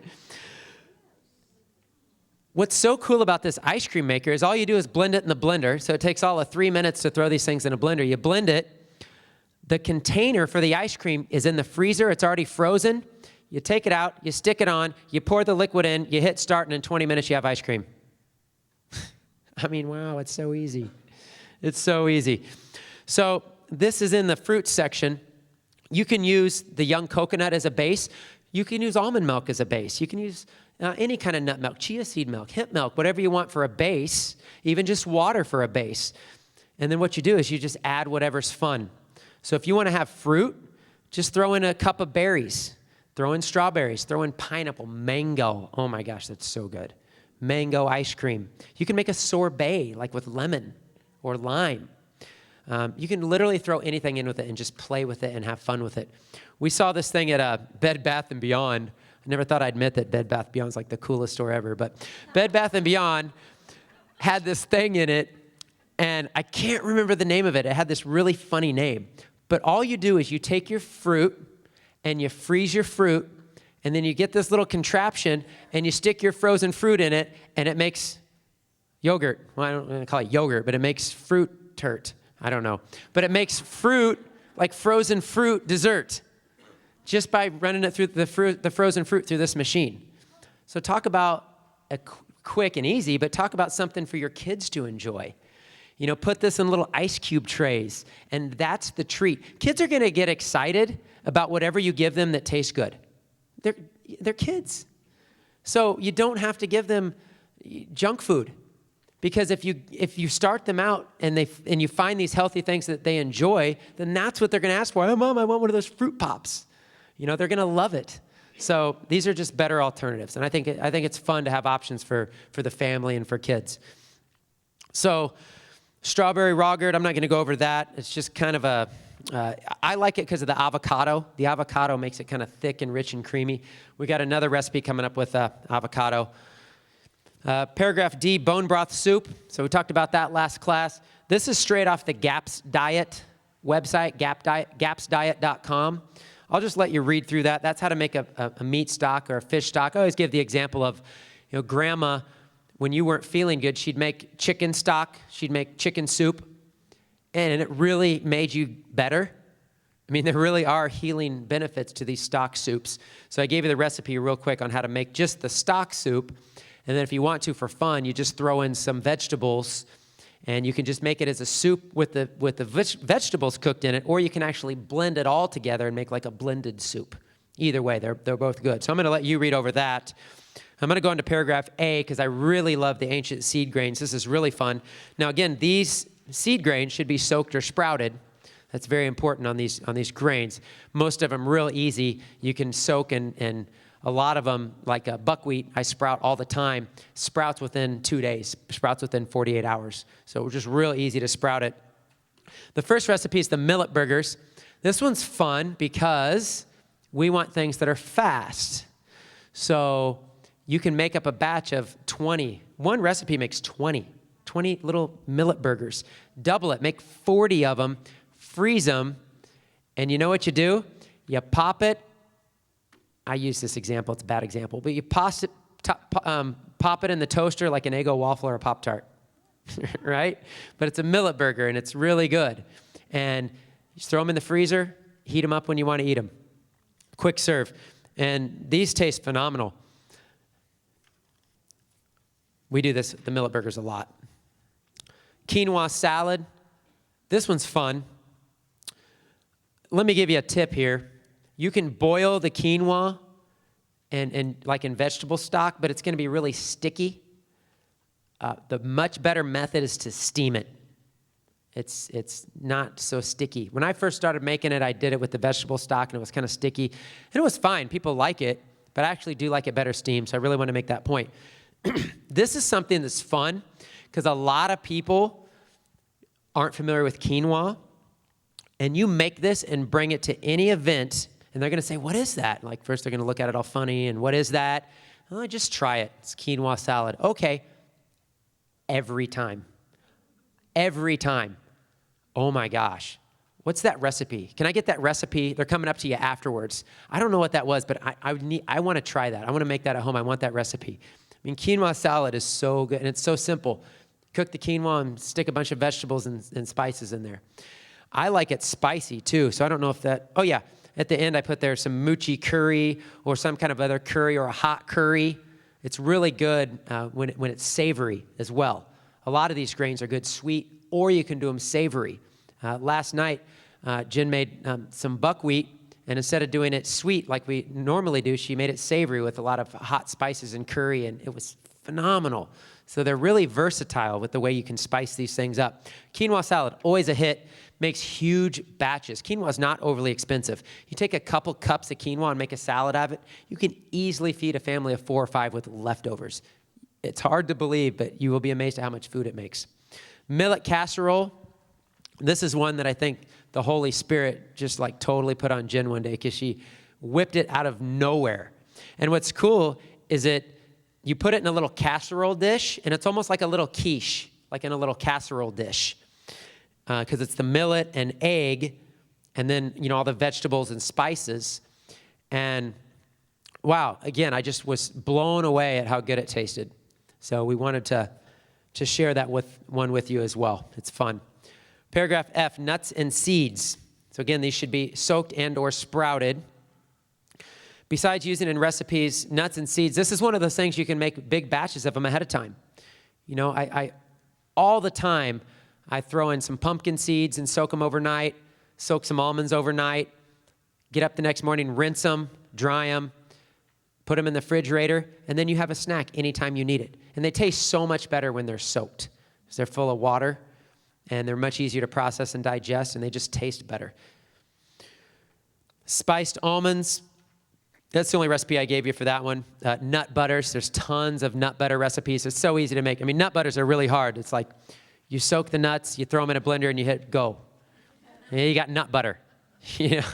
What's so cool about this ice cream maker is all you do is blend it in the blender. So it takes all of 3 minutes to throw these things in a blender. You blend it. The container for the ice cream is in the freezer. It's already frozen. You take it out, you stick it on, you pour the liquid in, you hit start, and in 20 minutes you have ice cream. Wow, it's so easy. It's so easy. So this is in the fruit section. You can use the young coconut as a base. You can use almond milk as a base. You can use any kind of nut milk, chia seed milk, hemp milk, whatever you want for a base, even just water for a base. And then what you do is you just add whatever's fun. So if you want to have fruit, just throw in a cup of berries. Throw in strawberries, throw in pineapple, mango. Oh my gosh, that's so good. Mango ice cream. You can make a sorbet, like with lemon or lime. You can literally throw anything in with it and just play with it and have fun with it. We saw this thing at Bed Bath & Beyond. I never thought I'd admit that Bed Bath & Beyond is like the coolest store ever, but Bed Bath & Beyond had this thing in it, and I can't remember the name of it. It had this really funny name. But all you do is you take your fruit and you freeze your fruit, and then you get this little contraption and you stick your frozen fruit in it, and it makes yogurt. Well, I don't want to call it yogurt, but it makes fruit turt. I don't know. But it makes fruit, like frozen fruit dessert, just by running it through the frozen fruit through this machine. So talk about a quick and easy, but talk about something for your kids to enjoy. Put this in little ice cube trays, and that's the treat. Kids are going to get excited about whatever you give them that tastes good. They're kids. So you don't have to give them junk food, because if you start them out and you find these healthy things that they enjoy, then that's what they're going to ask for. Oh, Mom, I want one of those fruit pops. They're going to love it. So these are just better alternatives, and I think it's fun to have options for the family and for kids. So strawberry yogurt, I'm not going to go over that. It's just kind of I like it because of the avocado. The avocado makes it kind of thick and rich and creamy. We got another recipe coming up with avocado. Paragraph D, bone broth soup. So we talked about that last class. This is straight off the GAPS diet website, gapsdiet.com. I'll just let you read through that. That's how to make a meat stock or a fish stock. I always give the example of, Grandma, when you weren't feeling good, she'd make chicken stock. She'd make chicken soup. And it really made you better. There really are healing benefits to these stock soups. So I gave you the recipe real quick on how to make just the stock soup. And then if you want to, for fun, you just throw in some vegetables, and you can just make it as a soup with the vegetables cooked in it, or you can actually blend it all together and make like a blended soup. Either way, they're both good. So I'm going to let you read over that. I'm going to go into paragraph A because I really love the ancient seed grains. This is really fun. Now, again, these seed grains should be soaked or sprouted. That's very important on these grains. Most of them real easy. You can soak, and a lot of them, like buckwheat, I sprout all the time, sprouts within 2 days, sprouts within 48 hours. So just real easy to sprout it. The first recipe is the millet burgers. This one's fun because we want things that are fast. So you can make up a batch of 20. One recipe makes 20 little millet burgers. Double it, make 40 of them, freeze them, and you know what you do? You pop it. I use this example, it's a bad example, but you toss pop it in the toaster like an Eggo waffle or a Pop-Tart, right? But it's a millet burger, and it's really good. And you just throw them in the freezer, heat them up when you want to eat them. Quick serve. And these taste phenomenal. We do this, the millet burgers, a lot. Quinoa salad. This one's fun. Let me give you a tip here. You can boil the quinoa and like in vegetable stock, but it's going to be really sticky. The much better method is to steam it. It's not so sticky. When I first started making it, I did it with the vegetable stock, and it was kind of sticky. And it was fine. People like it, but I actually do like it better steamed, so I really want to make that point. This is something that's fun because a lot of people aren't familiar with quinoa, and you make this and bring it to any event, and they're going to say, what is that? Like, first they're going to look at it all funny, and what is that? Oh, just try it. It's quinoa salad. Okay. Every time. Every time. Oh my gosh. What's that recipe? Can I get that recipe? They're coming up to you afterwards. I don't know what that was, but I want to try that. I want to make that at home. I want that recipe. I mean, quinoa salad is so good, and it's so simple. Cook the quinoa and stick a bunch of vegetables and spices in there. I like it spicy too, so I don't know if that, oh yeah, at the end I put there some mochi curry or some kind of other curry or a hot curry. It's really good when it's savory as well. A lot of these grains are good sweet, or you can do them savory. Last night, Jen made some buckwheat, and instead of doing it sweet like we normally do, she made it savory with a lot of hot spices and curry, and it was phenomenal. So they're really versatile with the way you can spice these things up. Quinoa salad, always a hit, makes huge batches. Quinoa is not overly expensive. You take a couple cups of quinoa and make a salad out of it, you can easily feed a family of 4 or 5 with leftovers. It's hard to believe, but you will be amazed at how much food it makes. Millet casserole. This is one that I think the Holy Spirit just like totally put on Jen one day because she whipped it out of nowhere. And what's cool is that you put it in a little casserole dish, and it's almost like a little quiche, like in a little casserole dish, because it's the millet and egg, and then, you know, all the vegetables and spices. And wow, again, I just was blown away at how good it tasted. So we wanted to share that with you as well. It's fun. Paragraph F, nuts and seeds. So again, these should be soaked and or sprouted. Besides using in recipes, nuts and seeds, this is one of those things you can make big batches of them ahead of time. You know, I all the time, I throw in some pumpkin seeds and soak them overnight, soak some almonds overnight, get up the next morning, rinse them, dry them, put them in the refrigerator, and then you have a snack anytime you need it. And they taste so much better when they're soaked because they're full of water, and they're much easier to process and digest, and they just taste better. Spiced almonds, that's the only recipe I gave you for that one. Nut butters, there's tons of nut butter recipes. It's so easy to make. I mean, nut butters are really hard. It's like you soak the nuts, you throw them in a blender, and you hit go. And you got nut butter. You know,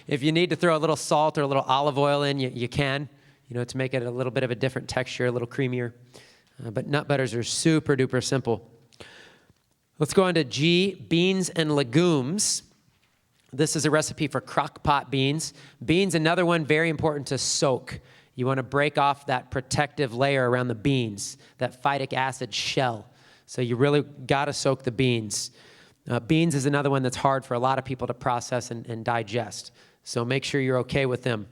if you need to throw a little salt or a little olive oil in, you can, you know, to make it a little bit of a different texture, a little creamier. But nut butters are super duper simple. Let's go on to G, beans and legumes. This is a recipe for crock pot beans. Beans, another one very important to soak. You want to break off that protective layer around the beans, that phytic acid shell. So you really got to soak the beans. Beans is another one that's hard for a lot of people to process and digest. So make sure you're okay with them.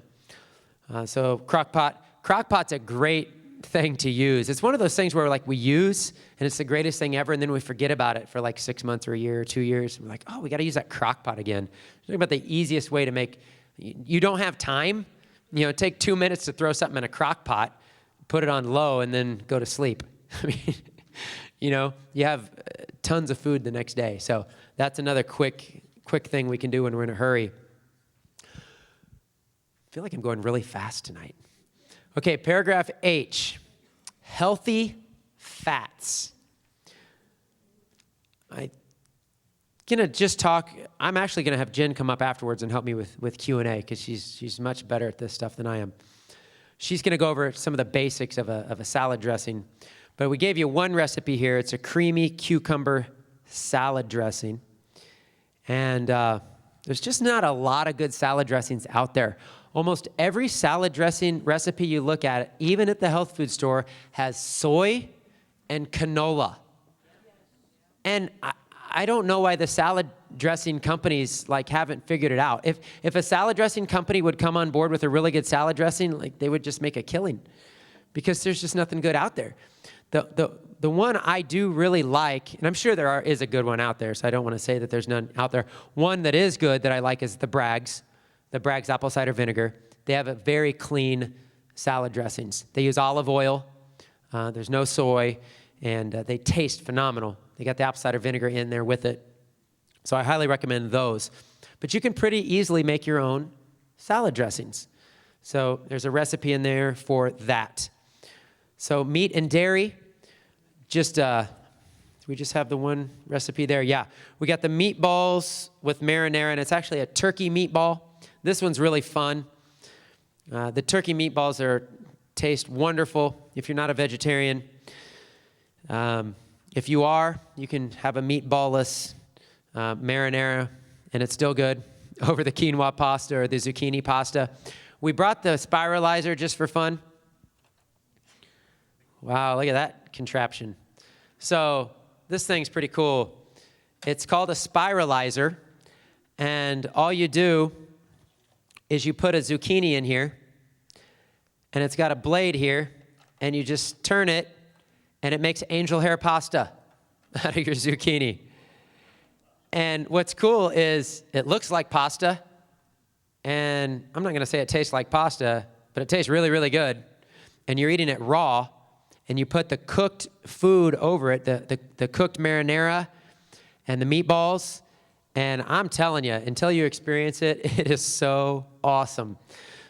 So crock pot. Crock pot's a great thing to use. It's one of those things where like we use, and it's the greatest thing ever, and then we forget about it for like 6 months or a year or 2 years. We're like, oh, we got to use that crock pot again. Talking about the easiest way to make, you don't have time, you know, take 2 minutes to throw something in a crock pot, put it on low, and then go to sleep. I mean, you know, you have tons of food the next day. So that's another quick thing we can do when we're in a hurry. I feel like I'm going really fast tonight. Okay, paragraph H, healthy fats. I'm actually gonna have Jen come up afterwards and help me with Q&A because she's much better at this stuff than I am. She's gonna go over some of the basics of a salad dressing. But we gave you one recipe here. It's a creamy cucumber salad dressing. And there's just not a lot of good salad dressings out there. Almost every salad dressing recipe you look at, even at the health food store, has soy and canola. And I don't know why the salad dressing companies haven't figured it out. If a salad dressing company would come on board with a really good salad dressing, they would just make a killing, because there's just nothing good out there. The one I do really like, and I'm sure is a good one out there, so I don't want to say that there's none out there. One that is good that I like is the Bragg's apple cider vinegar. They have a very clean salad dressings. They use olive oil. There's no soy, and they taste phenomenal. They got the apple cider vinegar in there with it. So I highly recommend those. But you can pretty easily make your own salad dressings. So there's a recipe in there for that. So meat and dairy, we just have the one recipe there? Yeah. We got the meatballs with marinara, and it's actually a turkey meatball. This one's really fun. The turkey meatballs taste wonderful if you're not a vegetarian. If you are, you can have a meatballless marinara, and it's still good over the quinoa pasta or the zucchini pasta. We brought the spiralizer just for fun. Wow, look at that contraption. So this thing's pretty cool. It's called a spiralizer, and all you do is you put a zucchini in here, and it's got a blade here, and you just turn it, and it makes angel hair pasta out of your zucchini. And what's cool is it looks like pasta, and I'm not going to say it tastes like pasta, but it tastes really, really good. And you're eating it raw, and you put the cooked food over it, the cooked marinara and the meatballs, and I'm telling you, until you experience it, it is so awesome.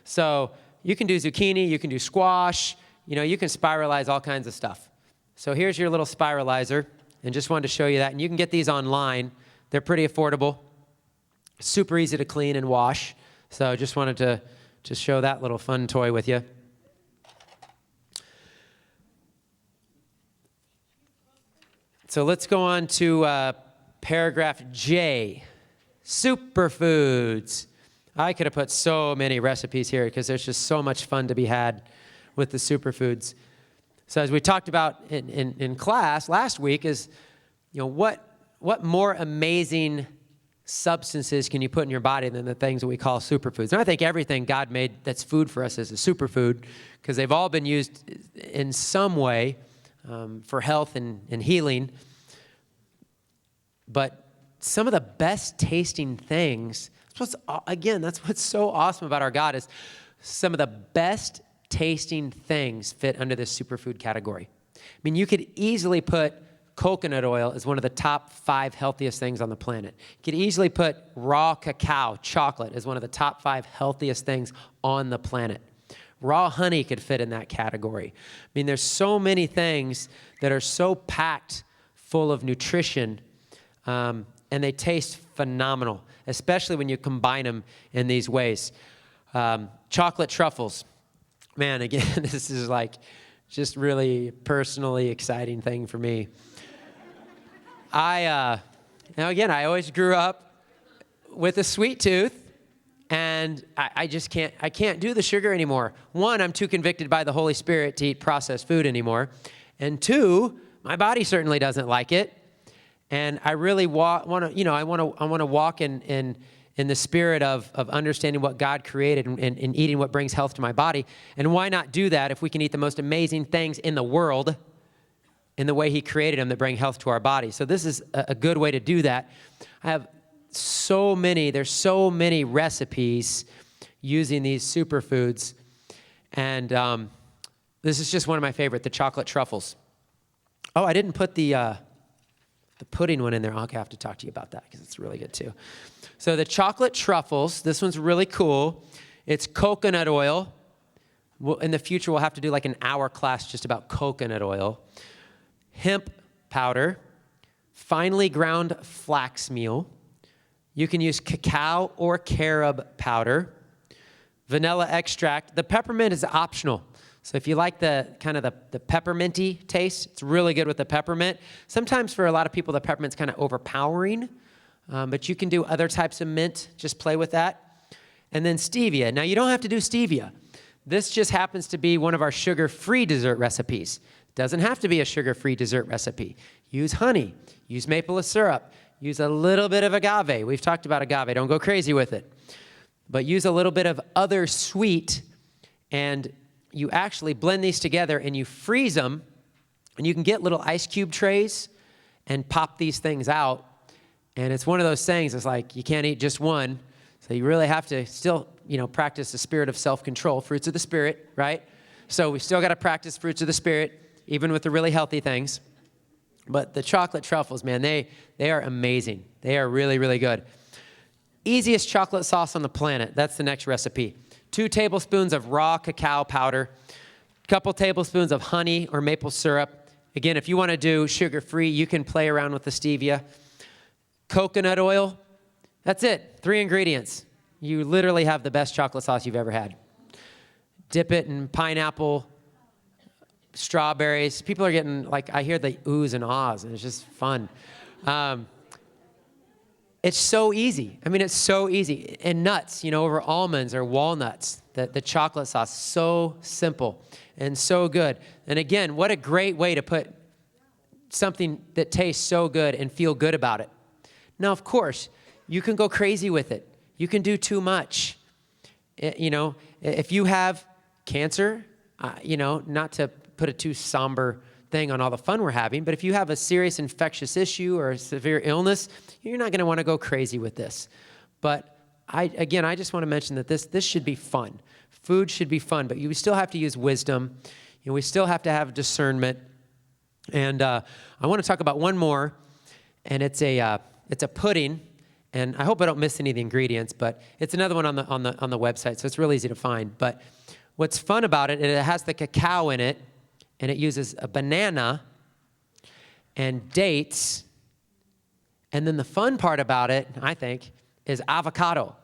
So you can do zucchini, you can do squash, you can spiralize all kinds of stuff. So here's your little spiralizer, and just wanted to show you that. And you can get these online. They're pretty affordable, super easy to clean and wash. So just wanted to just show that little fun toy with you. So let's go on to paragraph J, superfoods. I could have put so many recipes here because there's just so much fun to be had with the superfoods. So as we talked about in class last week is, what more amazing substances can you put in your body than the things that we call superfoods? And I think everything God made that's food for us is a superfood, because they've all been used in some way for health and healing. But some of the best tasting things, that's what's so awesome about our God, is some of the best tasting things fit under this superfood category. I mean, you could easily put coconut oil as one of the top 5 healthiest things on the planet. You could easily put raw cacao, chocolate, as one of the top 5 healthiest things on the planet. Raw honey could fit in that category. I mean, there's so many things that are so packed full of nutrition, and they taste phenomenal, especially when you combine them in these ways. Chocolate truffles. Man, again, this is just really personally exciting thing for me. I always grew up with a sweet tooth, and I can't do the sugar anymore. 1, I'm too convicted by the Holy Spirit to eat processed food anymore. And 2, my body certainly doesn't like it. And I really want to walk in the spirit of understanding what God created and eating what brings health to my body. And why not do that if we can eat the most amazing things in the world in the way He created them that bring health to our body? So this is a good way to do that. There's so many recipes using these superfoods. And this is just one of my favorite, the chocolate truffles. Oh, I didn't put the pudding one in there. I'll have to talk to you about that because it's really good too. So the chocolate truffles, this one's really cool. It's coconut oil. In the future, we'll have to do an hour class just about coconut oil. Hemp powder, finely ground flax meal. You can use cacao or carob powder, vanilla extract. The peppermint is optional. So if you like the pepperminty taste, it's really good with the peppermint. Sometimes for a lot of people, the peppermint's kind of overpowering, but you can do other types of mint. Just play with that. and then stevia. Now, you don't have to do stevia. This just happens to be one of our sugar-free dessert recipes. Doesn't have to be a sugar-free dessert recipe. Use honey, use maple syrup, use a little bit of agave. We've talked about agave, don't go crazy with it. But use a little bit of other sweet, and you actually blend these together and you freeze them, and you can get little ice cube trays and pop these things out. And it's one of those things, it's like you can't eat just one, so you really have to still, practice the spirit of self-control, fruits of the Spirit, right? So we still got to practice fruits of the Spirit, even with the really healthy things. But the chocolate truffles, man, they are amazing. They are really, really good. Easiest chocolate sauce on the planet. That's the next recipe. 2 tablespoons of raw cacao powder, a couple tablespoons of honey or maple syrup. Again, if you want to do sugar-free, you can play around with the stevia. Coconut oil. That's it. 3 ingredients. You literally have the best chocolate sauce you've ever had. Dip it in pineapple, strawberries. People are getting, I hear the oohs and ahs, and it's just fun. It's so easy. It's so easy. And nuts, over almonds or walnuts, the chocolate sauce, so simple and so good. And again, what a great way to put something that tastes so good and feel good about it. Now, of course, you can go crazy with it. You can do too much. If you have cancer, not to put a too somber thing on all the fun we're having, but if you have a serious infectious issue or a severe illness, you're not going to want to go crazy with this. But I just want to mention that this should be fun. Food should be fun, but you still have to use wisdom. We still have to have discernment. And I want to talk about one more, and it's a pudding. And I hope I don't miss any of the ingredients, but it's another one on the website, so it's really easy to find. But what's fun about it, it has the cacao in it, and it uses a banana and dates. And then the fun part about it, I think, is avocado.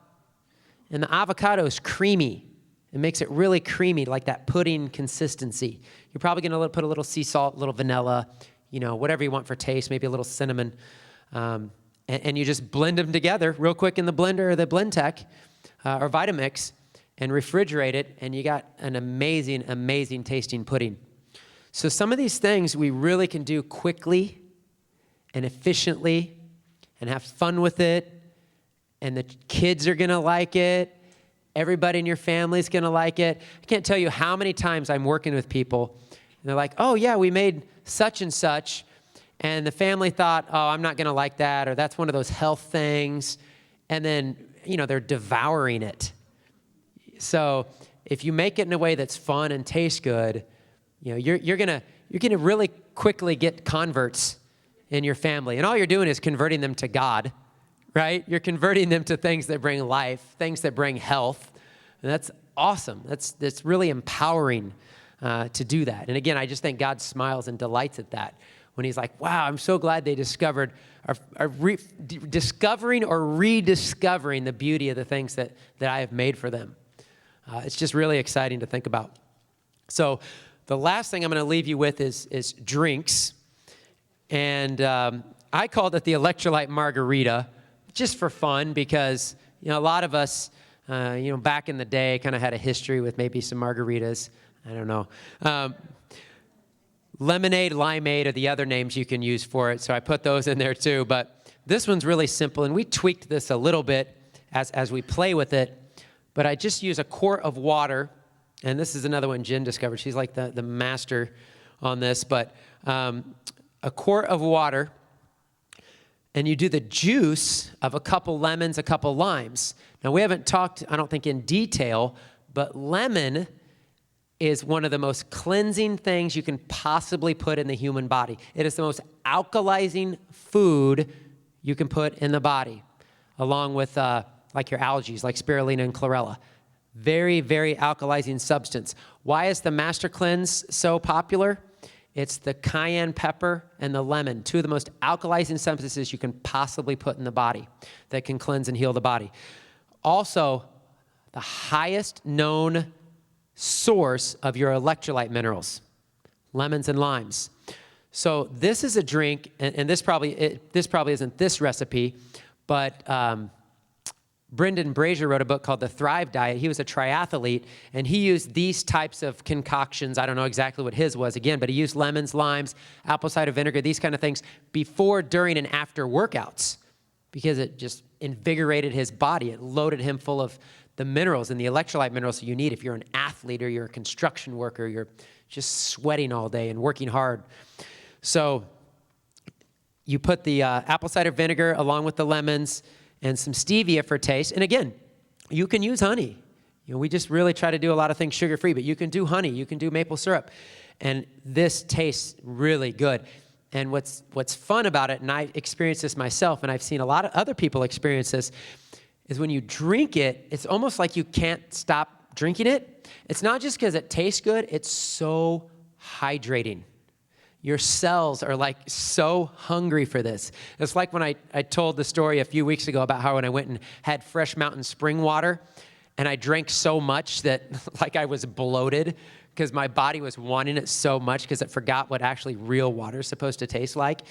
And the avocado is creamy. It makes it really creamy, like that pudding consistency. You're probably going to put a little sea salt, a little vanilla, whatever you want for taste, maybe a little cinnamon. And you just blend them together real quick in the blender or the Blendtec or Vitamix and refrigerate it, and you got an amazing, amazing tasting pudding. So some of these things we really can do quickly and efficiently and have fun with it, and the kids are going to like it. Everybody in your family is going to like it. I can't tell you how many times I'm working with people, and they're like, oh, yeah, we made such and such, and the family thought, oh, I'm not going to like that, or that's one of those health things. And then, they're devouring it. So if you make it in a way that's fun and tastes good, you're going to really quickly get converts in your family. And all you're doing is converting them to God, right? You're converting them to things that bring life, things that bring health. And that's awesome. That's really empowering to do that. And again, I just think God smiles and delights at that. When he's like, wow, I'm so glad they discovered, discovering or rediscovering the beauty of the things that I have made for them. It's just really exciting to think about. So the last thing I'm going to leave you with is drinks. And I called it the electrolyte margarita, just for fun, because a lot of us, back in the day kind of had a history with maybe some margaritas. I don't know. Lemonade, limeade are the other names you can use for it, so I put those in there too. But this one's really simple, and we tweaked this a little bit as we play with it. But I just use a quart of water, and this is another one Jen discovered. She's like the master on this. But a quart of water, and you do the juice of a couple lemons, a couple limes. Now, we haven't talked, I don't think, in detail, but lemon is one of the most cleansing things you can possibly put in the human body. It is the most alkalizing food you can put in the body, along with like your algae, like spirulina and chlorella. Very, very alkalizing substance. Why is the Master Cleanse so popular? It's the cayenne pepper and the lemon, 2 of the most alkalizing substances you can possibly put in the body that can cleanse and heal the body. Also, the highest known source of your electrolyte minerals, lemons and limes. So this is a drink, and this probably isn't this recipe, but Brendan Brazier wrote a book called The Thrive Diet. He was a triathlete, and he used these types of concoctions. I don't know exactly what his was, again, but he used lemons, limes, apple cider vinegar, these kind of things before, during, and after workouts because it just invigorated his body. It loaded him full of the minerals and the electrolyte minerals you need if you're an athlete or you're a construction worker, you're just sweating all day and working hard. So you put the apple cider vinegar along with the lemons and some stevia for taste. And again, you can use honey. We just really try to do a lot of things sugar-free, but you can do honey, you can do maple syrup. And this tastes really good. And what's fun about it, and I experienced this myself, and I've seen a lot of other people experience this, is when you drink it, it's almost like you can't stop drinking it. It's not just because it tastes good, it's so hydrating. Your cells are like so hungry for this. It's like when I told the story a few weeks ago about how when I went and had Fresh Mountain spring water and I drank so much that like I was bloated because my body was wanting it so much because it forgot what actually real water is supposed to taste like.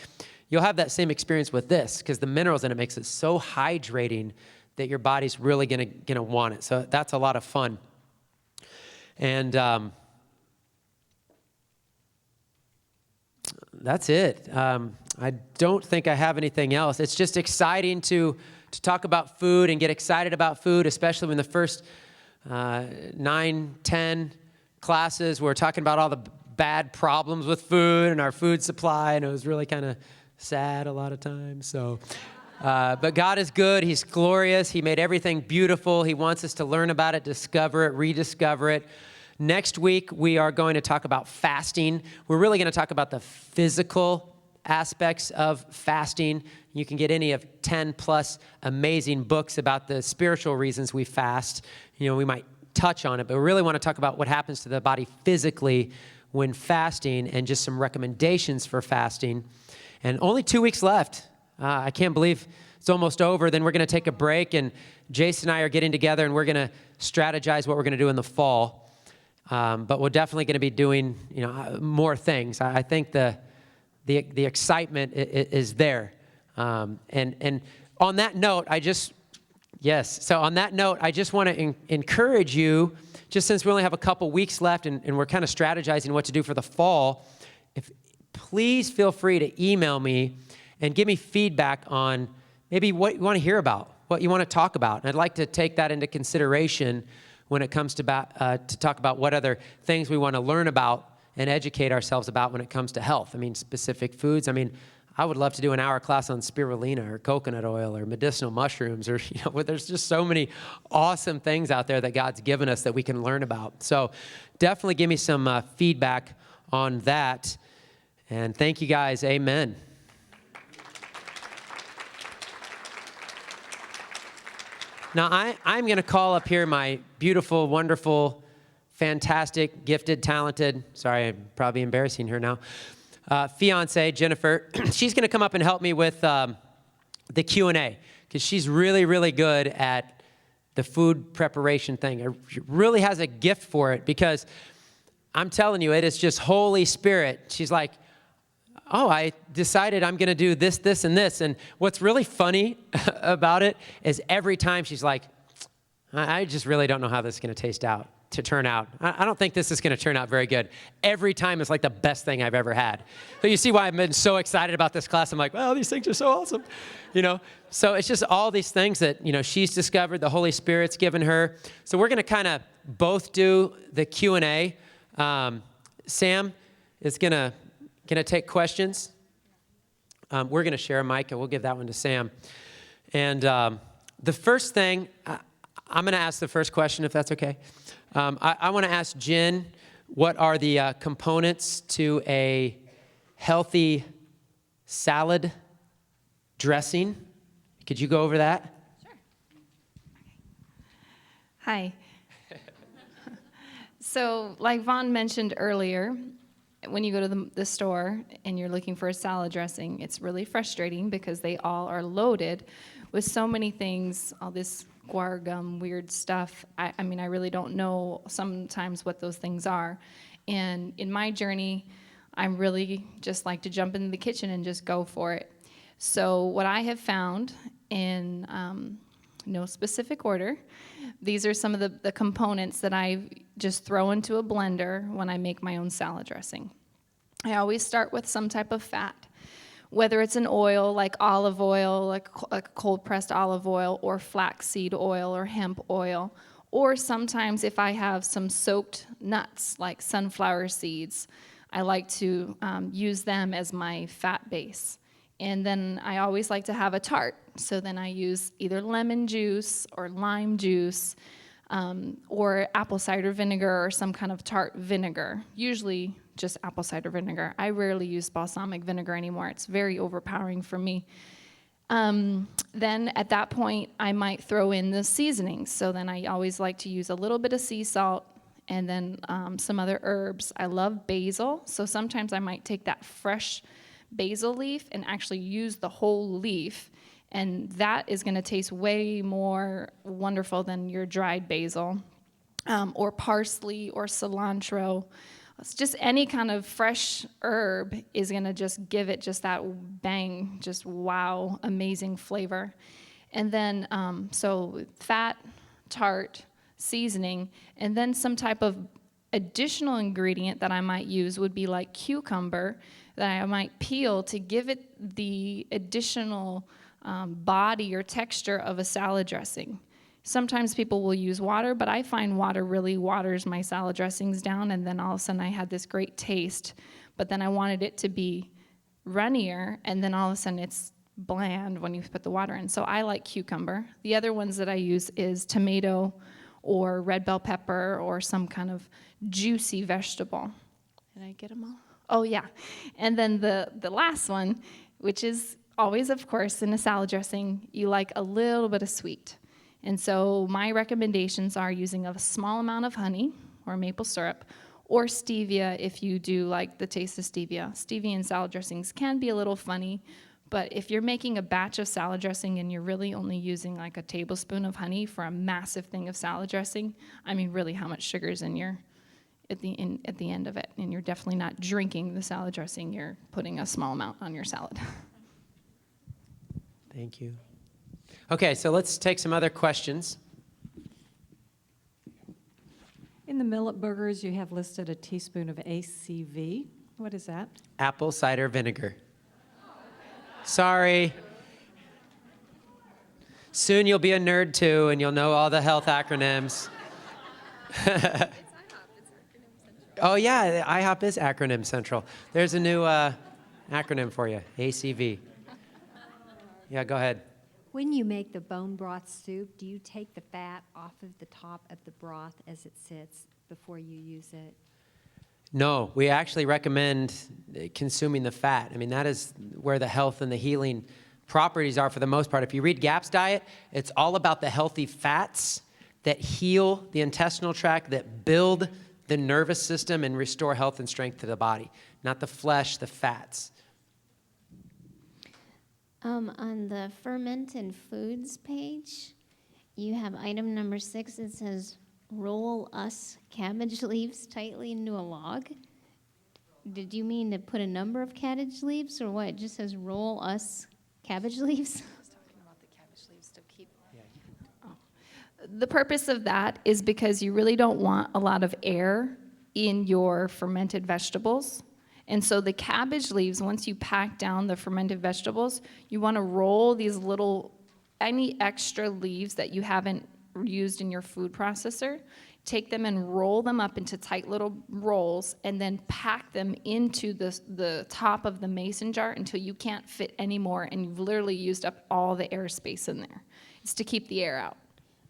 You'll have that same experience with this because the minerals in it makes it so hydrating that your body's really gonna want it. So that's a lot of fun. And that's it. I don't think I have anything else. It's just exciting to talk about food and get excited about food, especially when the first 9, 10 classes we're talking about all the bad problems with food and our food supply, and it was really kind of sad a lot of times. So, but God is good. He's glorious. He made everything beautiful. He wants us to learn about it, discover it, rediscover it. Next week, we are going to talk about fasting. We're really going to talk about the physical aspects of fasting. You can get any of 10 plus amazing books about the spiritual reasons we fast. We might touch on it, but we really want to talk about what happens to the body physically when fasting and just some recommendations for fasting. And only 2 weeks left. I can't believe it's almost over. Then we're going to take a break, and Jason and I are getting together, and we're going to strategize what we're going to do in the fall. But we're definitely going to be doing, more things. I think the excitement is there. And on that note, So on that note, I just want to encourage you, just since we only have a couple weeks left and we're kind of strategizing what to do for the fall, please feel free to email me and give me feedback on maybe what you want to hear about, what you want to talk about. And I'd like to take that into consideration when it comes to talk about what other things we want to learn about and educate ourselves about when it comes to health. Specific foods. I would love to do an hour class on spirulina or coconut oil or medicinal mushrooms or, there's just so many awesome things out there that God's given us that we can learn about. So definitely give me some feedback on that. And thank you guys. Amen. Now, I'm going to call up here my beautiful, wonderful, fantastic, gifted, talented, sorry, I'm probably embarrassing her now, fiance, Jennifer. She's going to come up and help me with the Q&A because she's really, really good at the food preparation thing. She really has a gift for it because I'm telling you, it is just Holy Spirit. She's like, oh, I decided I'm going to do this, this, and this. And what's really funny about it is every time she's like, I just really don't know how this is going to turn out. I don't think this is going to turn out very good. Every time it's like the best thing I've ever had. So you see why I've been so excited about this class. I'm like, well, these things are so awesome. So it's just all these things that, she's discovered, the Holy Spirit's given her. So we're going to kind of both do the Q&A. Sam is going to take questions. We're going to share a mic, and we'll give that one to Sam. And the first thing, I'm going to ask the first question, if that's okay. I want to ask Jen, what are the components to a healthy salad dressing? Could you go over that? Sure. Okay. Hi. So, like Vaughn mentioned earlier, when you go to the store and you're looking for a salad dressing, it's really frustrating because they all are loaded with so many things, all this guar gum, weird stuff. I really don't know sometimes what those things are. And in my journey, I really just like to jump into the kitchen and just go for it. So what I have found in no specific order. These are some of the components that I just throw into a blender when I make my own salad dressing. I always start with some type of fat, whether it's an oil like olive oil, like a cold-pressed olive oil, or flaxseed oil or hemp oil, or sometimes if I have some soaked nuts like sunflower seeds, I like to use them as my fat base. And then I always like to have a tart. So then I use either lemon juice or lime juice or apple cider vinegar or some kind of tart vinegar, usually just apple cider vinegar. I rarely use balsamic vinegar anymore. It's very overpowering for me. Then at that point, I might throw in the seasonings. So then I always like to use a little bit of sea salt and then some other herbs. I love basil, so sometimes I might take that fresh basil leaf and actually use the whole leaf, and that is going to taste way more wonderful than your dried basil, or parsley or cilantro. It's just any kind of fresh herb is going to just give it just that bang, just wow, amazing flavor. And then, so fat, tart, seasoning, and then some type of additional ingredient that I might use would be like cucumber that I might peel to give it the additional body or texture of a salad dressing. Sometimes people will use water, but I find water really waters my salad dressings down, and then all of a sudden I had this great taste, but then I wanted it to be runnier, and then all of a sudden it's bland when you put the water in. So I like cucumber. The other ones that I use is tomato or red bell pepper or some kind of juicy vegetable. Did I get them all? Oh, yeah. And then the last one, which is always, of course, in a salad dressing, you like a little bit of sweet. And so my recommendations are using a small amount of honey or maple syrup or stevia if you do like the taste of stevia. Stevia in salad dressings can be a little funny, but if you're making a batch of salad dressing and you're really only using like a tablespoon of honey for a massive thing of salad dressing, I mean, really how much sugar is in your at the end of it, and you're definitely not drinking the salad dressing, you're putting a small amount on your salad. Thank you. Okay, so let's take some other questions. In the millet burgers, you have listed a teaspoon of ACV. What is that? Apple cider vinegar. Sorry. Soon you'll be a nerd too, and you'll know all the health acronyms. Oh yeah, IHOP is acronym central. There's a new acronym for you, ACV. Yeah, go ahead. When you make the bone broth soup, do you take the fat off of the top of the broth as it sits before you use it? No, we actually recommend consuming the fat. I mean, that is where the health and the healing properties are for the most part. If you read GAP's diet, it's all about the healthy fats that heal the intestinal tract, that build the nervous system and restore health and strength to the body, not the flesh, the fats. On the fermented foods page, you have item number 6. It says, roll us cabbage leaves tightly into a log. Did you mean to put a number of cabbage leaves, or what? It just says roll us cabbage leaves? The purpose of that is because you really don't want a lot of air in your fermented vegetables. And so the cabbage leaves, once you pack down the fermented vegetables, you want to roll these little, any extra leaves that you haven't used in your food processor, take them and roll them up into tight little rolls, and then pack them into the top of the mason jar until you can't fit anymore, and you've literally used up all the airspace in there. It's to keep the air out.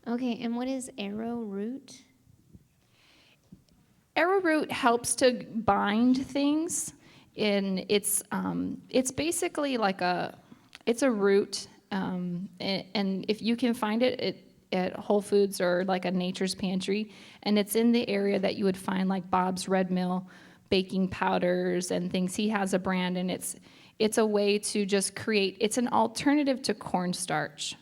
Okay, and what is arrowroot? Arrowroot helps to bind things, and it's basically like it's a root, and if you can find it at Whole Foods or like a Nature's Pantry, and it's in the area that you would find like Bob's Red Mill baking powders and things. He has a brand, and it's a way to just create. It's an alternative to cornstarch.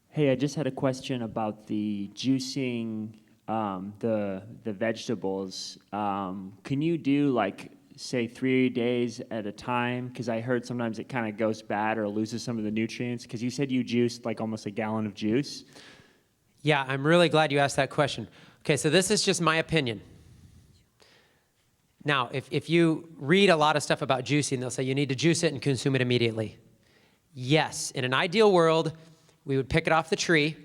Hey, I just had a question about the juicing the vegetables. Can you do like say 3 days at a time? Because I heard sometimes it kind of goes bad or loses some of the nutrients. Because you said you juiced like almost a gallon of juice. Yeah, I'm really glad you asked that question. Okay, so this is just my opinion. Now, if you read a lot of stuff about juicing, they'll say you need to juice it and consume it immediately. Yes, in an ideal world, we would pick it off the tree,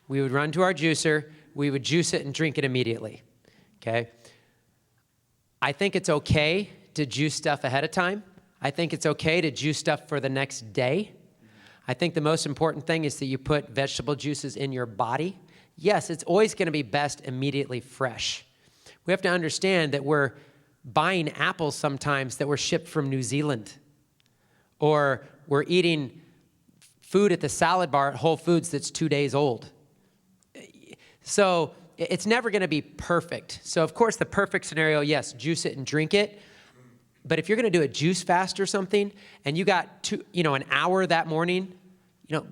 we would run to our juicer, we would juice it and drink it immediately, okay? I think it's okay to juice stuff ahead of time. I think it's okay to juice stuff for the next day. I think the most important thing is that you put vegetable juices in your body. Yes, it's always going to be best immediately fresh. We have to understand that we're buying apples sometimes that were shipped from New Zealand, or we're eating food at the salad bar at Whole Foods that's 2 days old. So it's never going to be perfect. So of course the perfect scenario, yes, juice it and drink it. But if you're going to do a juice fast or something, and you got an hour that morning,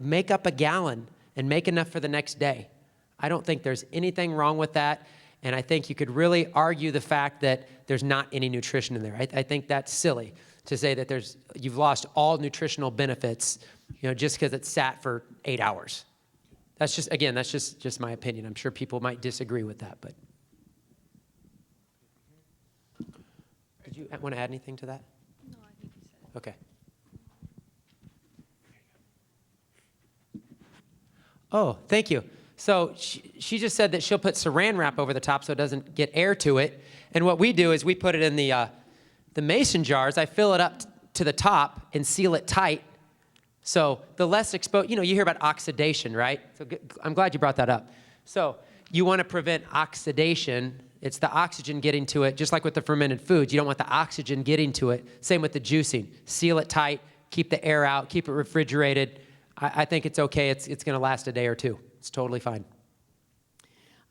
make up a gallon and make enough for the next day. I don't think there's anything wrong with that. And I think you could really argue the fact that there's not any nutrition in there. I think that's silly to say that you've lost all nutritional benefits, just because it's sat for 8 hours. That's just my opinion. I'm sure people might disagree with that, but. Did you want to add anything to that? No, I think you said it. Okay. Oh, thank you. So she just said that she'll put saran wrap over the top so it doesn't get air to it. And what we do is we put it in the mason jars. I fill it up to the top and seal it tight. So the less exposed, you hear about oxidation, right? So I'm glad you brought that up. So you want to prevent oxidation. It's the oxygen getting to it, just like with the fermented foods. You don't want the oxygen getting to it. Same with the juicing. Seal it tight, keep the air out, keep it refrigerated. I think it's okay. It's going to last a day or two. It's totally fine.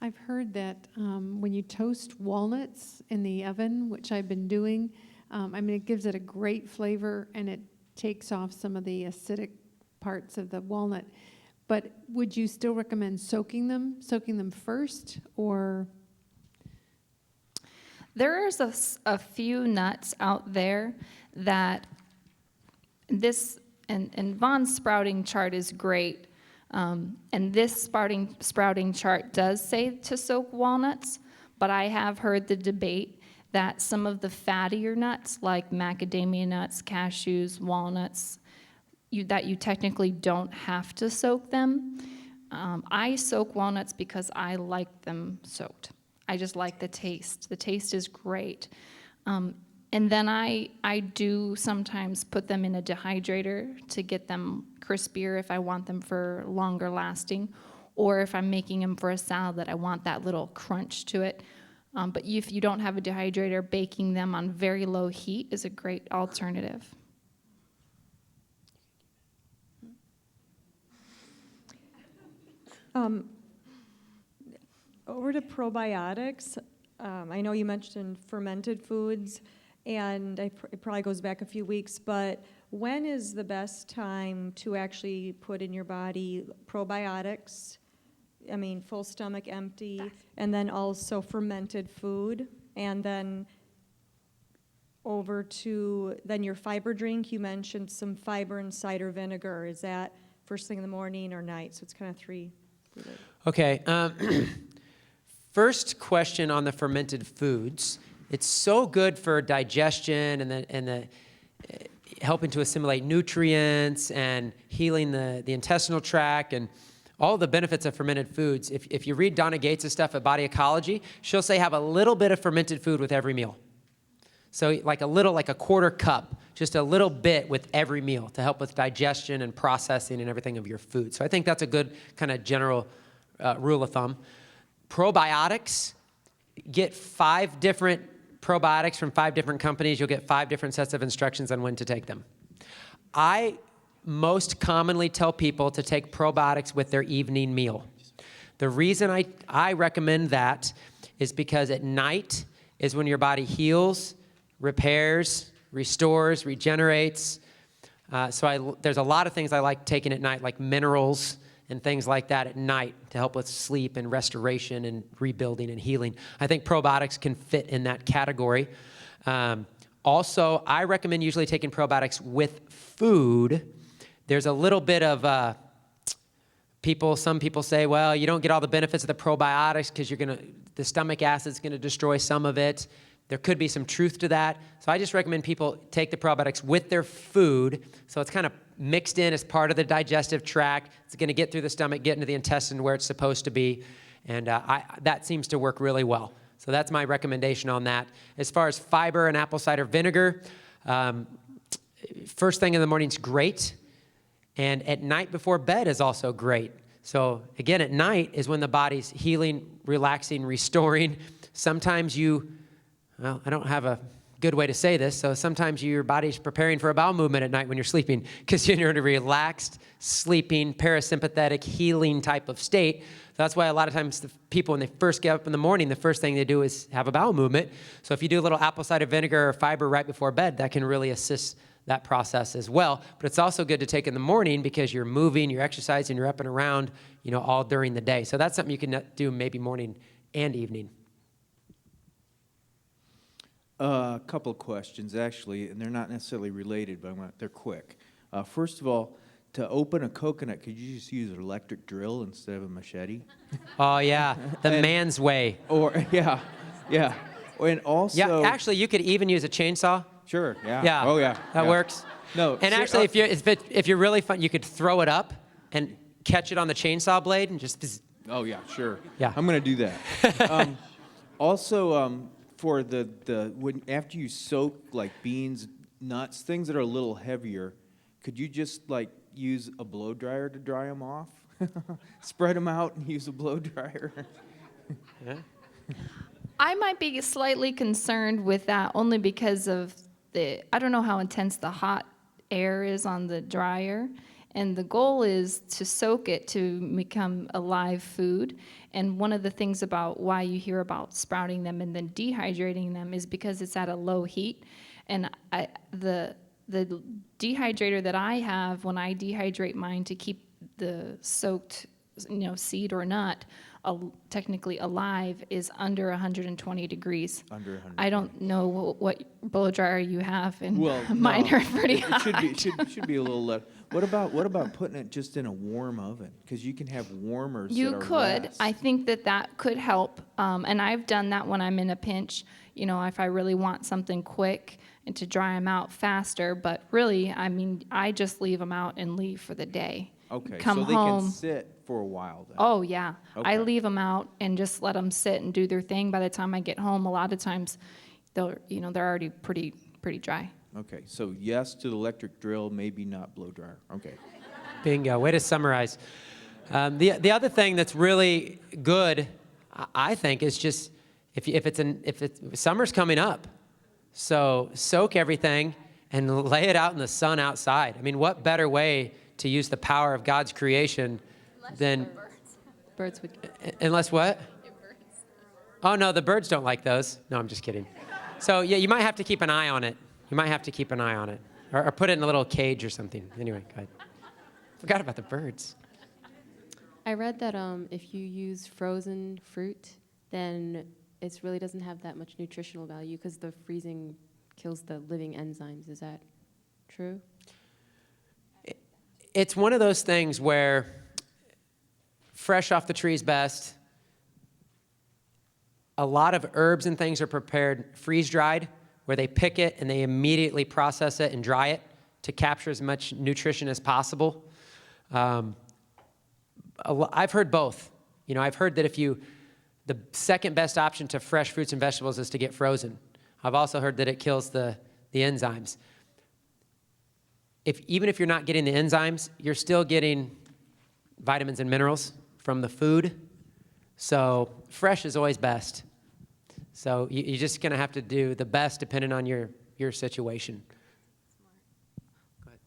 I've heard that when you toast walnuts in the oven, which I've been doing, it gives it a great flavor and it takes off some of the acidic parts of the walnut. But would you still recommend soaking them first, or? There's a few nuts out there that this, and Vaughn's sprouting chart is great. And this sprouting chart does say to soak walnuts, but I have heard the debate that some of the fattier nuts, like macadamia nuts, cashews, walnuts, that you technically don't have to soak them. I soak walnuts because I like them soaked. I just like the taste. The taste is great. And then I do sometimes put them in a dehydrator to get them crispier if I want them for longer lasting, or if I'm making them for a salad that I want that little crunch to it. But if you don't have a dehydrator, baking them on very low heat is a great alternative. Over to probiotics. I know you mentioned fermented foods, and it probably goes back a few weeks, but when is the best time to actually put in your body probiotics? Full stomach empty, and then also fermented food, and then over to your fiber drink. You mentioned some fiber and cider vinegar. Is that first thing in the morning or night? So it's kind of three. Okay. First question on the fermented foods. It's so good for digestion and the helping to assimilate nutrients and healing the intestinal tract and all the benefits of fermented foods. If you read Donna Gates' stuff at Body Ecology, she'll say have a little bit of fermented food with every meal. So like a quarter cup, just a little bit with every meal to help with digestion and processing and everything of your food. So I think that's a good kind of general rule of thumb. Probiotics, get 5 different probiotics from 5 different companies. You'll get 5 different sets of instructions on when to take them. I most commonly tell people to take probiotics with their evening meal. The reason I recommend that is because at night is when your body heals, repairs, restores, regenerates. There's a lot of things I like taking at night, like minerals and things like that at night to help with sleep and restoration and rebuilding and healing. I think probiotics can fit in that category. Also, I recommend usually taking probiotics with food. There's a little bit of some people say, well, you don't get all the benefits of the probiotics because the stomach acid's going to destroy some of it. There could be some truth to that. So I just recommend people take the probiotics with their food. So it's kind of mixed in as part of the digestive tract. It's going to get through the stomach, get into the intestine where it's supposed to be. And that seems to work really well. So that's my recommendation on that. As far as fiber and apple cider vinegar, first thing in the morning is great. And at night before bed is also great. So again, at night is when the body's healing, relaxing, restoring. Sometimes I don't have a good way to say this, so sometimes your body's preparing for a bowel movement at night when you're sleeping because you're in a relaxed, sleeping, parasympathetic, healing type of state. So that's why a lot of times the people, when they first get up in the morning, the first thing they do is have a bowel movement. So if you do a little apple cider vinegar or fiber right before bed, that can really assist that process as well. But it's also good to take in the morning because you're moving, you're exercising, you're up and around, all during the day. So that's something you can do maybe morning and evening. A couple of questions, actually, and they're not necessarily related, but they're quick. First of all, to open a coconut, could you just use an electric drill instead of a machete? Oh, yeah, the man's way. Or, yeah. And also... Yeah, actually, you could even use a chainsaw. Sure, yeah. Yeah. Oh, yeah. That works. No. And actually, if you're really fun, you could throw it up and catch it on the chainsaw blade and just... Oh, yeah, sure. Yeah. I'm going to do that. Also, for after you soak like beans, nuts, things that are a little heavier, could you just use a blow dryer to dry them off? Spread them out and use a blow dryer. Yeah. I might be slightly concerned with that only because of I don't know how intense the hot air is on the dryer. And the goal is to soak it to become a live food. And one of the things about why you hear about sprouting them and then dehydrating them is because it's at a low heat. And the dehydrator that I have, when I dehydrate mine to keep the soaked, seed or nut, technically alive, is under 120 degrees. Under 120. I don't know what blow dryer you have, and Well, mine no. are pretty hot. It should be a little less. What about putting it just in a warm oven? Because you can have warmers You that are could. less. I think that could help. And I've done that when I'm in a pinch, if I really want something quick and to dry them out faster. But really, I just leave them out and leave for the day. Okay, Come so they home. can sit for a while then. Oh, yeah. I Okay. leave them out and just let them sit and do their thing. By the time I get home, a lot of times, they're already pretty dry. Okay, so yes to the electric drill, maybe not blow dryer. Okay. Bingo. Way to summarize. The other thing that's really good, I think, is just if summer's coming up, so soak everything and lay it out in the sun outside. What better way to use the power of God's creation than Birds would. unless what? Oh no, the birds don't like those. No, I'm just kidding. So yeah, you might have to keep an eye on it. Or put it in a little cage or something. Anyway, go ahead. Forgot about the birds. I read that if you use frozen fruit, then it really doesn't have that much nutritional value because the freezing kills the living enzymes. Is that true? It's one of those things where fresh off the tree is best. A lot of herbs and things are prepared freeze-dried, where they pick it and they immediately process it and dry it to capture as much nutrition as possible. I've heard both. I've heard that the second best option to fresh fruits and vegetables is to get frozen. I've also heard that it kills the enzymes. Even if you're not getting the enzymes, you're still getting vitamins and minerals from the food. So fresh is always best. So you're just going to have to do the best depending on your situation. Go ahead.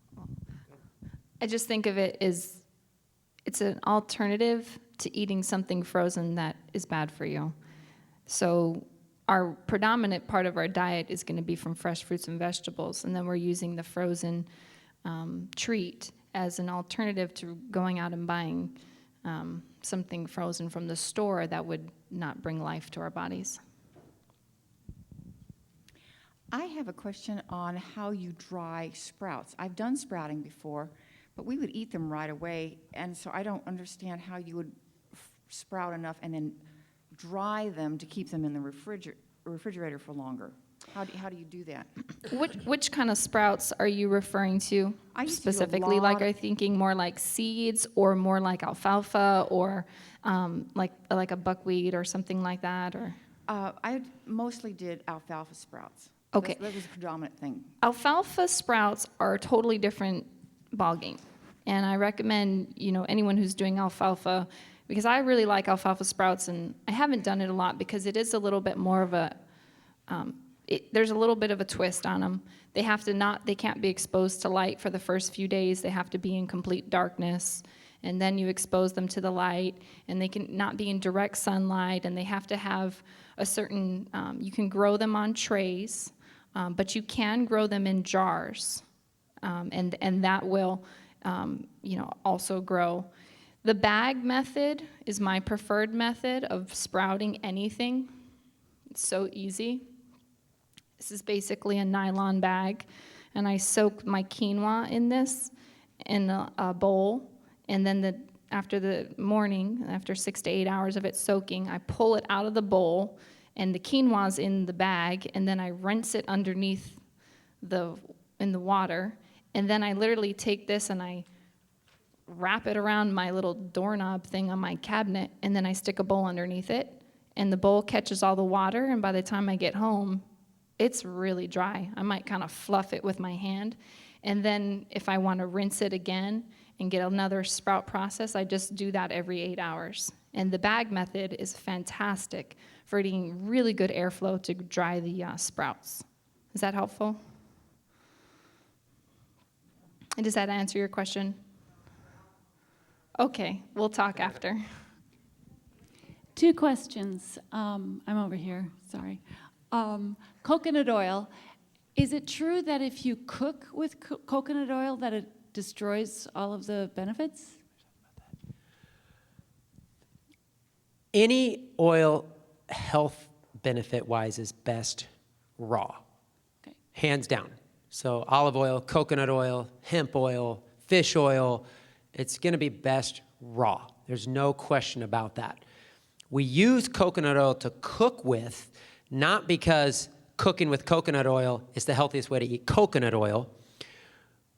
I just think of it as it's an alternative to eating something frozen that is bad for you. So our predominant part of our diet is going to be from fresh fruits and vegetables, and then we're using the frozen treat as an alternative to going out and buying something frozen from the store that would not bring life to our bodies. I have a question on how you dry sprouts. I've done sprouting before, but we would eat them right away, and so I don't understand how you would sprout enough and then dry them to keep them in the refrigerator for longer. How do you do that? Which kind of sprouts are you referring to I used to do a specifically? Like, lot- are you thinking more like seeds or more like alfalfa or like a buckwheat or something like that? Or I mostly did alfalfa sprouts. Okay. That was the predominant thing. Alfalfa sprouts are a totally different ballgame. And I recommend, anyone who's doing alfalfa, because I really like alfalfa sprouts, and I haven't done it a lot because it is a little bit more of a, there's a little bit of a twist on them. They can't be exposed to light for the first few days. They have to be in complete darkness. And then you expose them to the light, and they can not be in direct sunlight, and they have to have a certain, you can grow them on trays, but you can grow them in jars, and that will, also grow. The bag method is my preferred method of sprouting anything. It's so easy. This is basically a nylon bag, and I soak my quinoa in this in a bowl, and then after the morning, after 6 to 8 hours of it soaking, I pull it out of the bowl, and the quinoa's in the bag, and then I rinse it underneath in the water, and then I literally take this and I wrap it around my little doorknob thing on my cabinet, and then I stick a bowl underneath it, and the bowl catches all the water, and by the time I get home, it's really dry. I might kind of fluff it with my hand, and then if I want to rinse it again and get another sprout process, I just do that every 8 hours. And the bag method is fantastic for getting really good airflow to dry the sprouts. Is that helpful? And does that answer your question? Okay, we'll talk after. 2 questions. I'm over here, sorry. Coconut oil. Is it true that if you cook with coconut oil that it destroys all of the benefits? Any oil, health benefit-wise, is best raw. Okay. Hands down. So olive oil, coconut oil, hemp oil, fish oil, it's going to be best raw. There's no question about that. We use coconut oil to cook with, not because cooking with coconut oil is the healthiest way to eat coconut oil.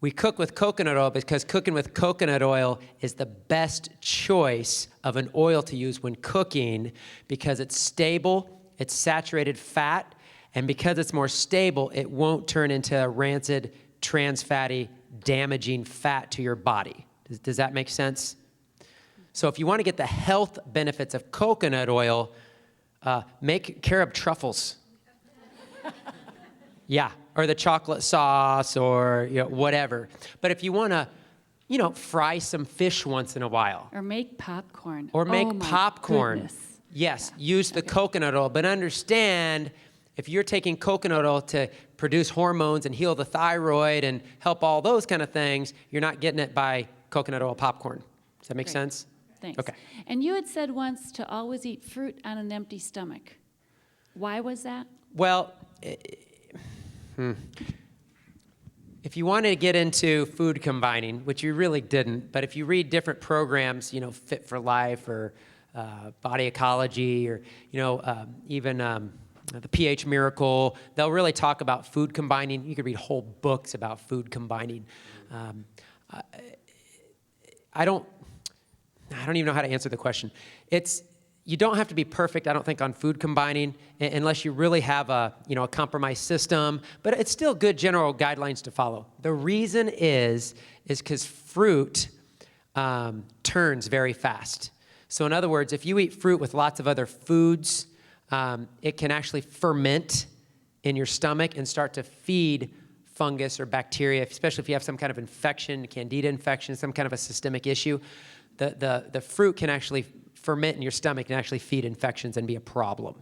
We cook with coconut oil because cooking with coconut oil is the best choice of an oil to use when cooking because it's stable, it's saturated fat, and because it's more stable, it won't turn into rancid, trans fatty, damaging fat to your body. Does that make sense? So if you want to get the health benefits of coconut oil, make carob truffles. Yeah, or the chocolate sauce or whatever. But if you want to, fry some fish once in a while. Or make popcorn. Or make Oh my popcorn. goodness. Yes, use the coconut oil. But understand, if you're taking coconut oil to produce hormones and heal the thyroid and help all those kind of things, you're not getting it by coconut oil popcorn. Does that make Great. sense? Thanks. Okay. And you had said once to always eat fruit on an empty stomach. Why was that? Well, if you want to get into food combining, which you really didn't, but if you read different programs, Fit for Life or Body Ecology or, even the pH Miracle, they'll really talk about food combining. You could read whole books about food combining. I don't even know how to answer the question. You don't have to be perfect, I don't think, on food combining unless you really have a compromised system, but it's still good general guidelines to follow. The reason is because fruit turns very fast. So in other words, if you eat fruit with lots of other foods, it can actually ferment in your stomach and start to feed fungus or bacteria, especially if you have some kind of infection, candida infection, some kind of a systemic issue. The fruit can actually ferment in your stomach and actually feed infections and be a problem.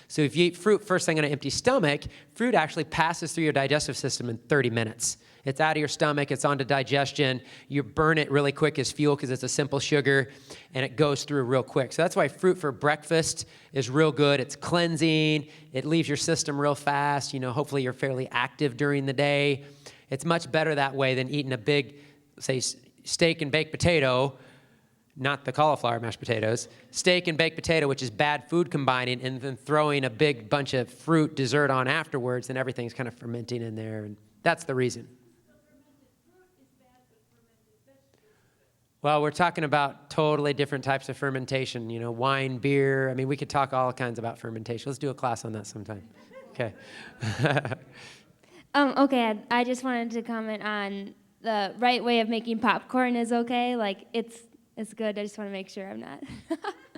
So if you eat fruit first thing on an empty stomach, fruit actually passes through your digestive system in 30 minutes. It's out of your stomach, it's onto digestion. You burn it really quick as fuel because it's a simple sugar, and it goes through real quick. So that's why fruit for breakfast is real good. It's cleansing, it leaves your system real fast. You know, hopefully you're fairly active during the day. It's much better that way than eating a big, say, steak and baked potato, not the cauliflower mashed potatoes, steak and baked potato, which is bad food combining, and then throwing a big bunch of fruit dessert on afterwards, and everything's kind of fermenting in there, and that's the reason. Well, we're talking about totally different types of fermentation, you know, wine, beer. I mean, we could talk all kinds about fermentation. Let's do a class on that sometime. Okay. Okay, I just wanted to comment on the right way of making popcorn is okay. Like, it's good. I just want to make sure I'm not.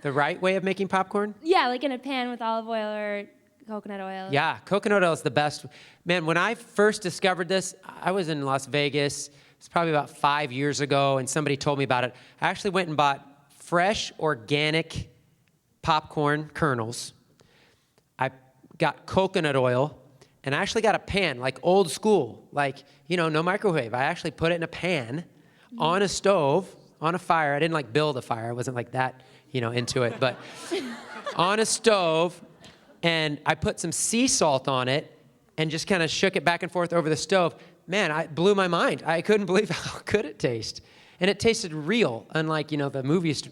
The right way of making popcorn? Yeah, like in a pan with olive oil or coconut oil. Yeah, coconut oil is the best. Man, when I first discovered this, I was in Las Vegas. It's probably about 5 years ago, and somebody told me about it. I actually went and bought fresh, organic popcorn kernels. I got coconut oil, and I actually got a pan, like old school, like, you know, no microwave. I actually put it in a pan on a stove, on a fire. I didn't like build a fire. I wasn't like that, you know, into it, but on a stove, and I put some sea salt on it and just kind of shook it back and forth over the stove. Man, it blew my mind. I couldn't believe how good it tasted. And it tasted real, unlike, you know, the movies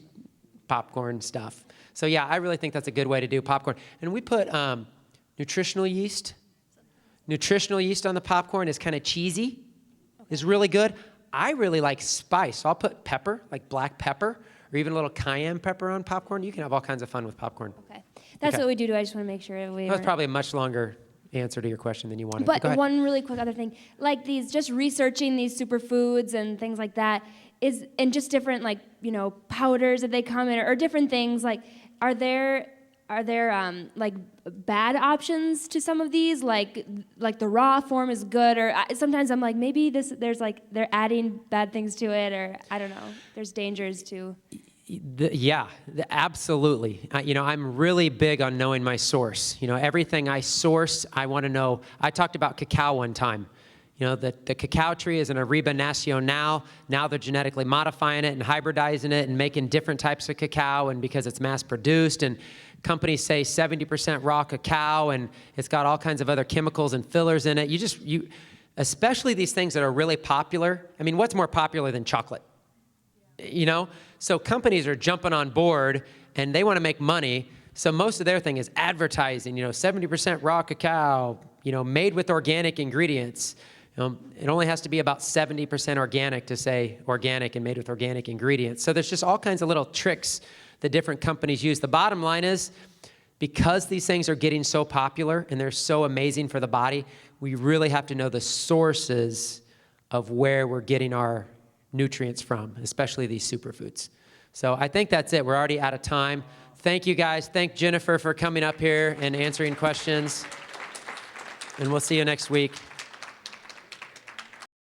popcorn stuff. So yeah, I really think that's a good way to do popcorn. And we put nutritional yeast. Nutritional yeast on the popcorn is kind of cheesy, is really good. I really like spice, so I'll put pepper, like black pepper, or even a little cayenne pepper on popcorn. You can have all kinds of fun with popcorn. Okay. That's Okay. what we do. I just want to make sure we That was were- probably a much longer answer to your question than you wanted. But Go ahead. one really quick other thing, like these, just researching these superfoods and things like that is, and just different, like, you know, powders that they come in, or different things, like, are there like bad options to some of these? Like the raw form is good, or sometimes I'm like, maybe there's like, they're adding bad things to it, or I don't know, there's dangers to. Absolutely. You know, I'm really big on knowing my source. You know, everything I source, I want to know. I talked about cacao one time. You know, the cacao tree is an Arriba Nacional. Now they're genetically modifying it and hybridizing it and making different types of cacao, and because it's mass produced, and companies say 70% raw cacao, and it's got all kinds of other chemicals and fillers in it. Especially these things that are really popular. I mean, what's more popular than chocolate? You know? So companies are jumping on board, and they want to make money. So most of their thing is advertising, you know, 70% raw cacao, you know, made with organic ingredients. It only has to be about 70% organic to say organic and made with organic ingredients. So there's just all kinds of little tricks that different companies use. The bottom line is, because these things are getting so popular and they're so amazing for the body, we really have to know the sources of where we're getting our nutrients from, especially these superfoods. So I think that's it. We're already out of time. Thank you, guys. Thank Jennifer for coming up here and answering questions. And we'll see you next week.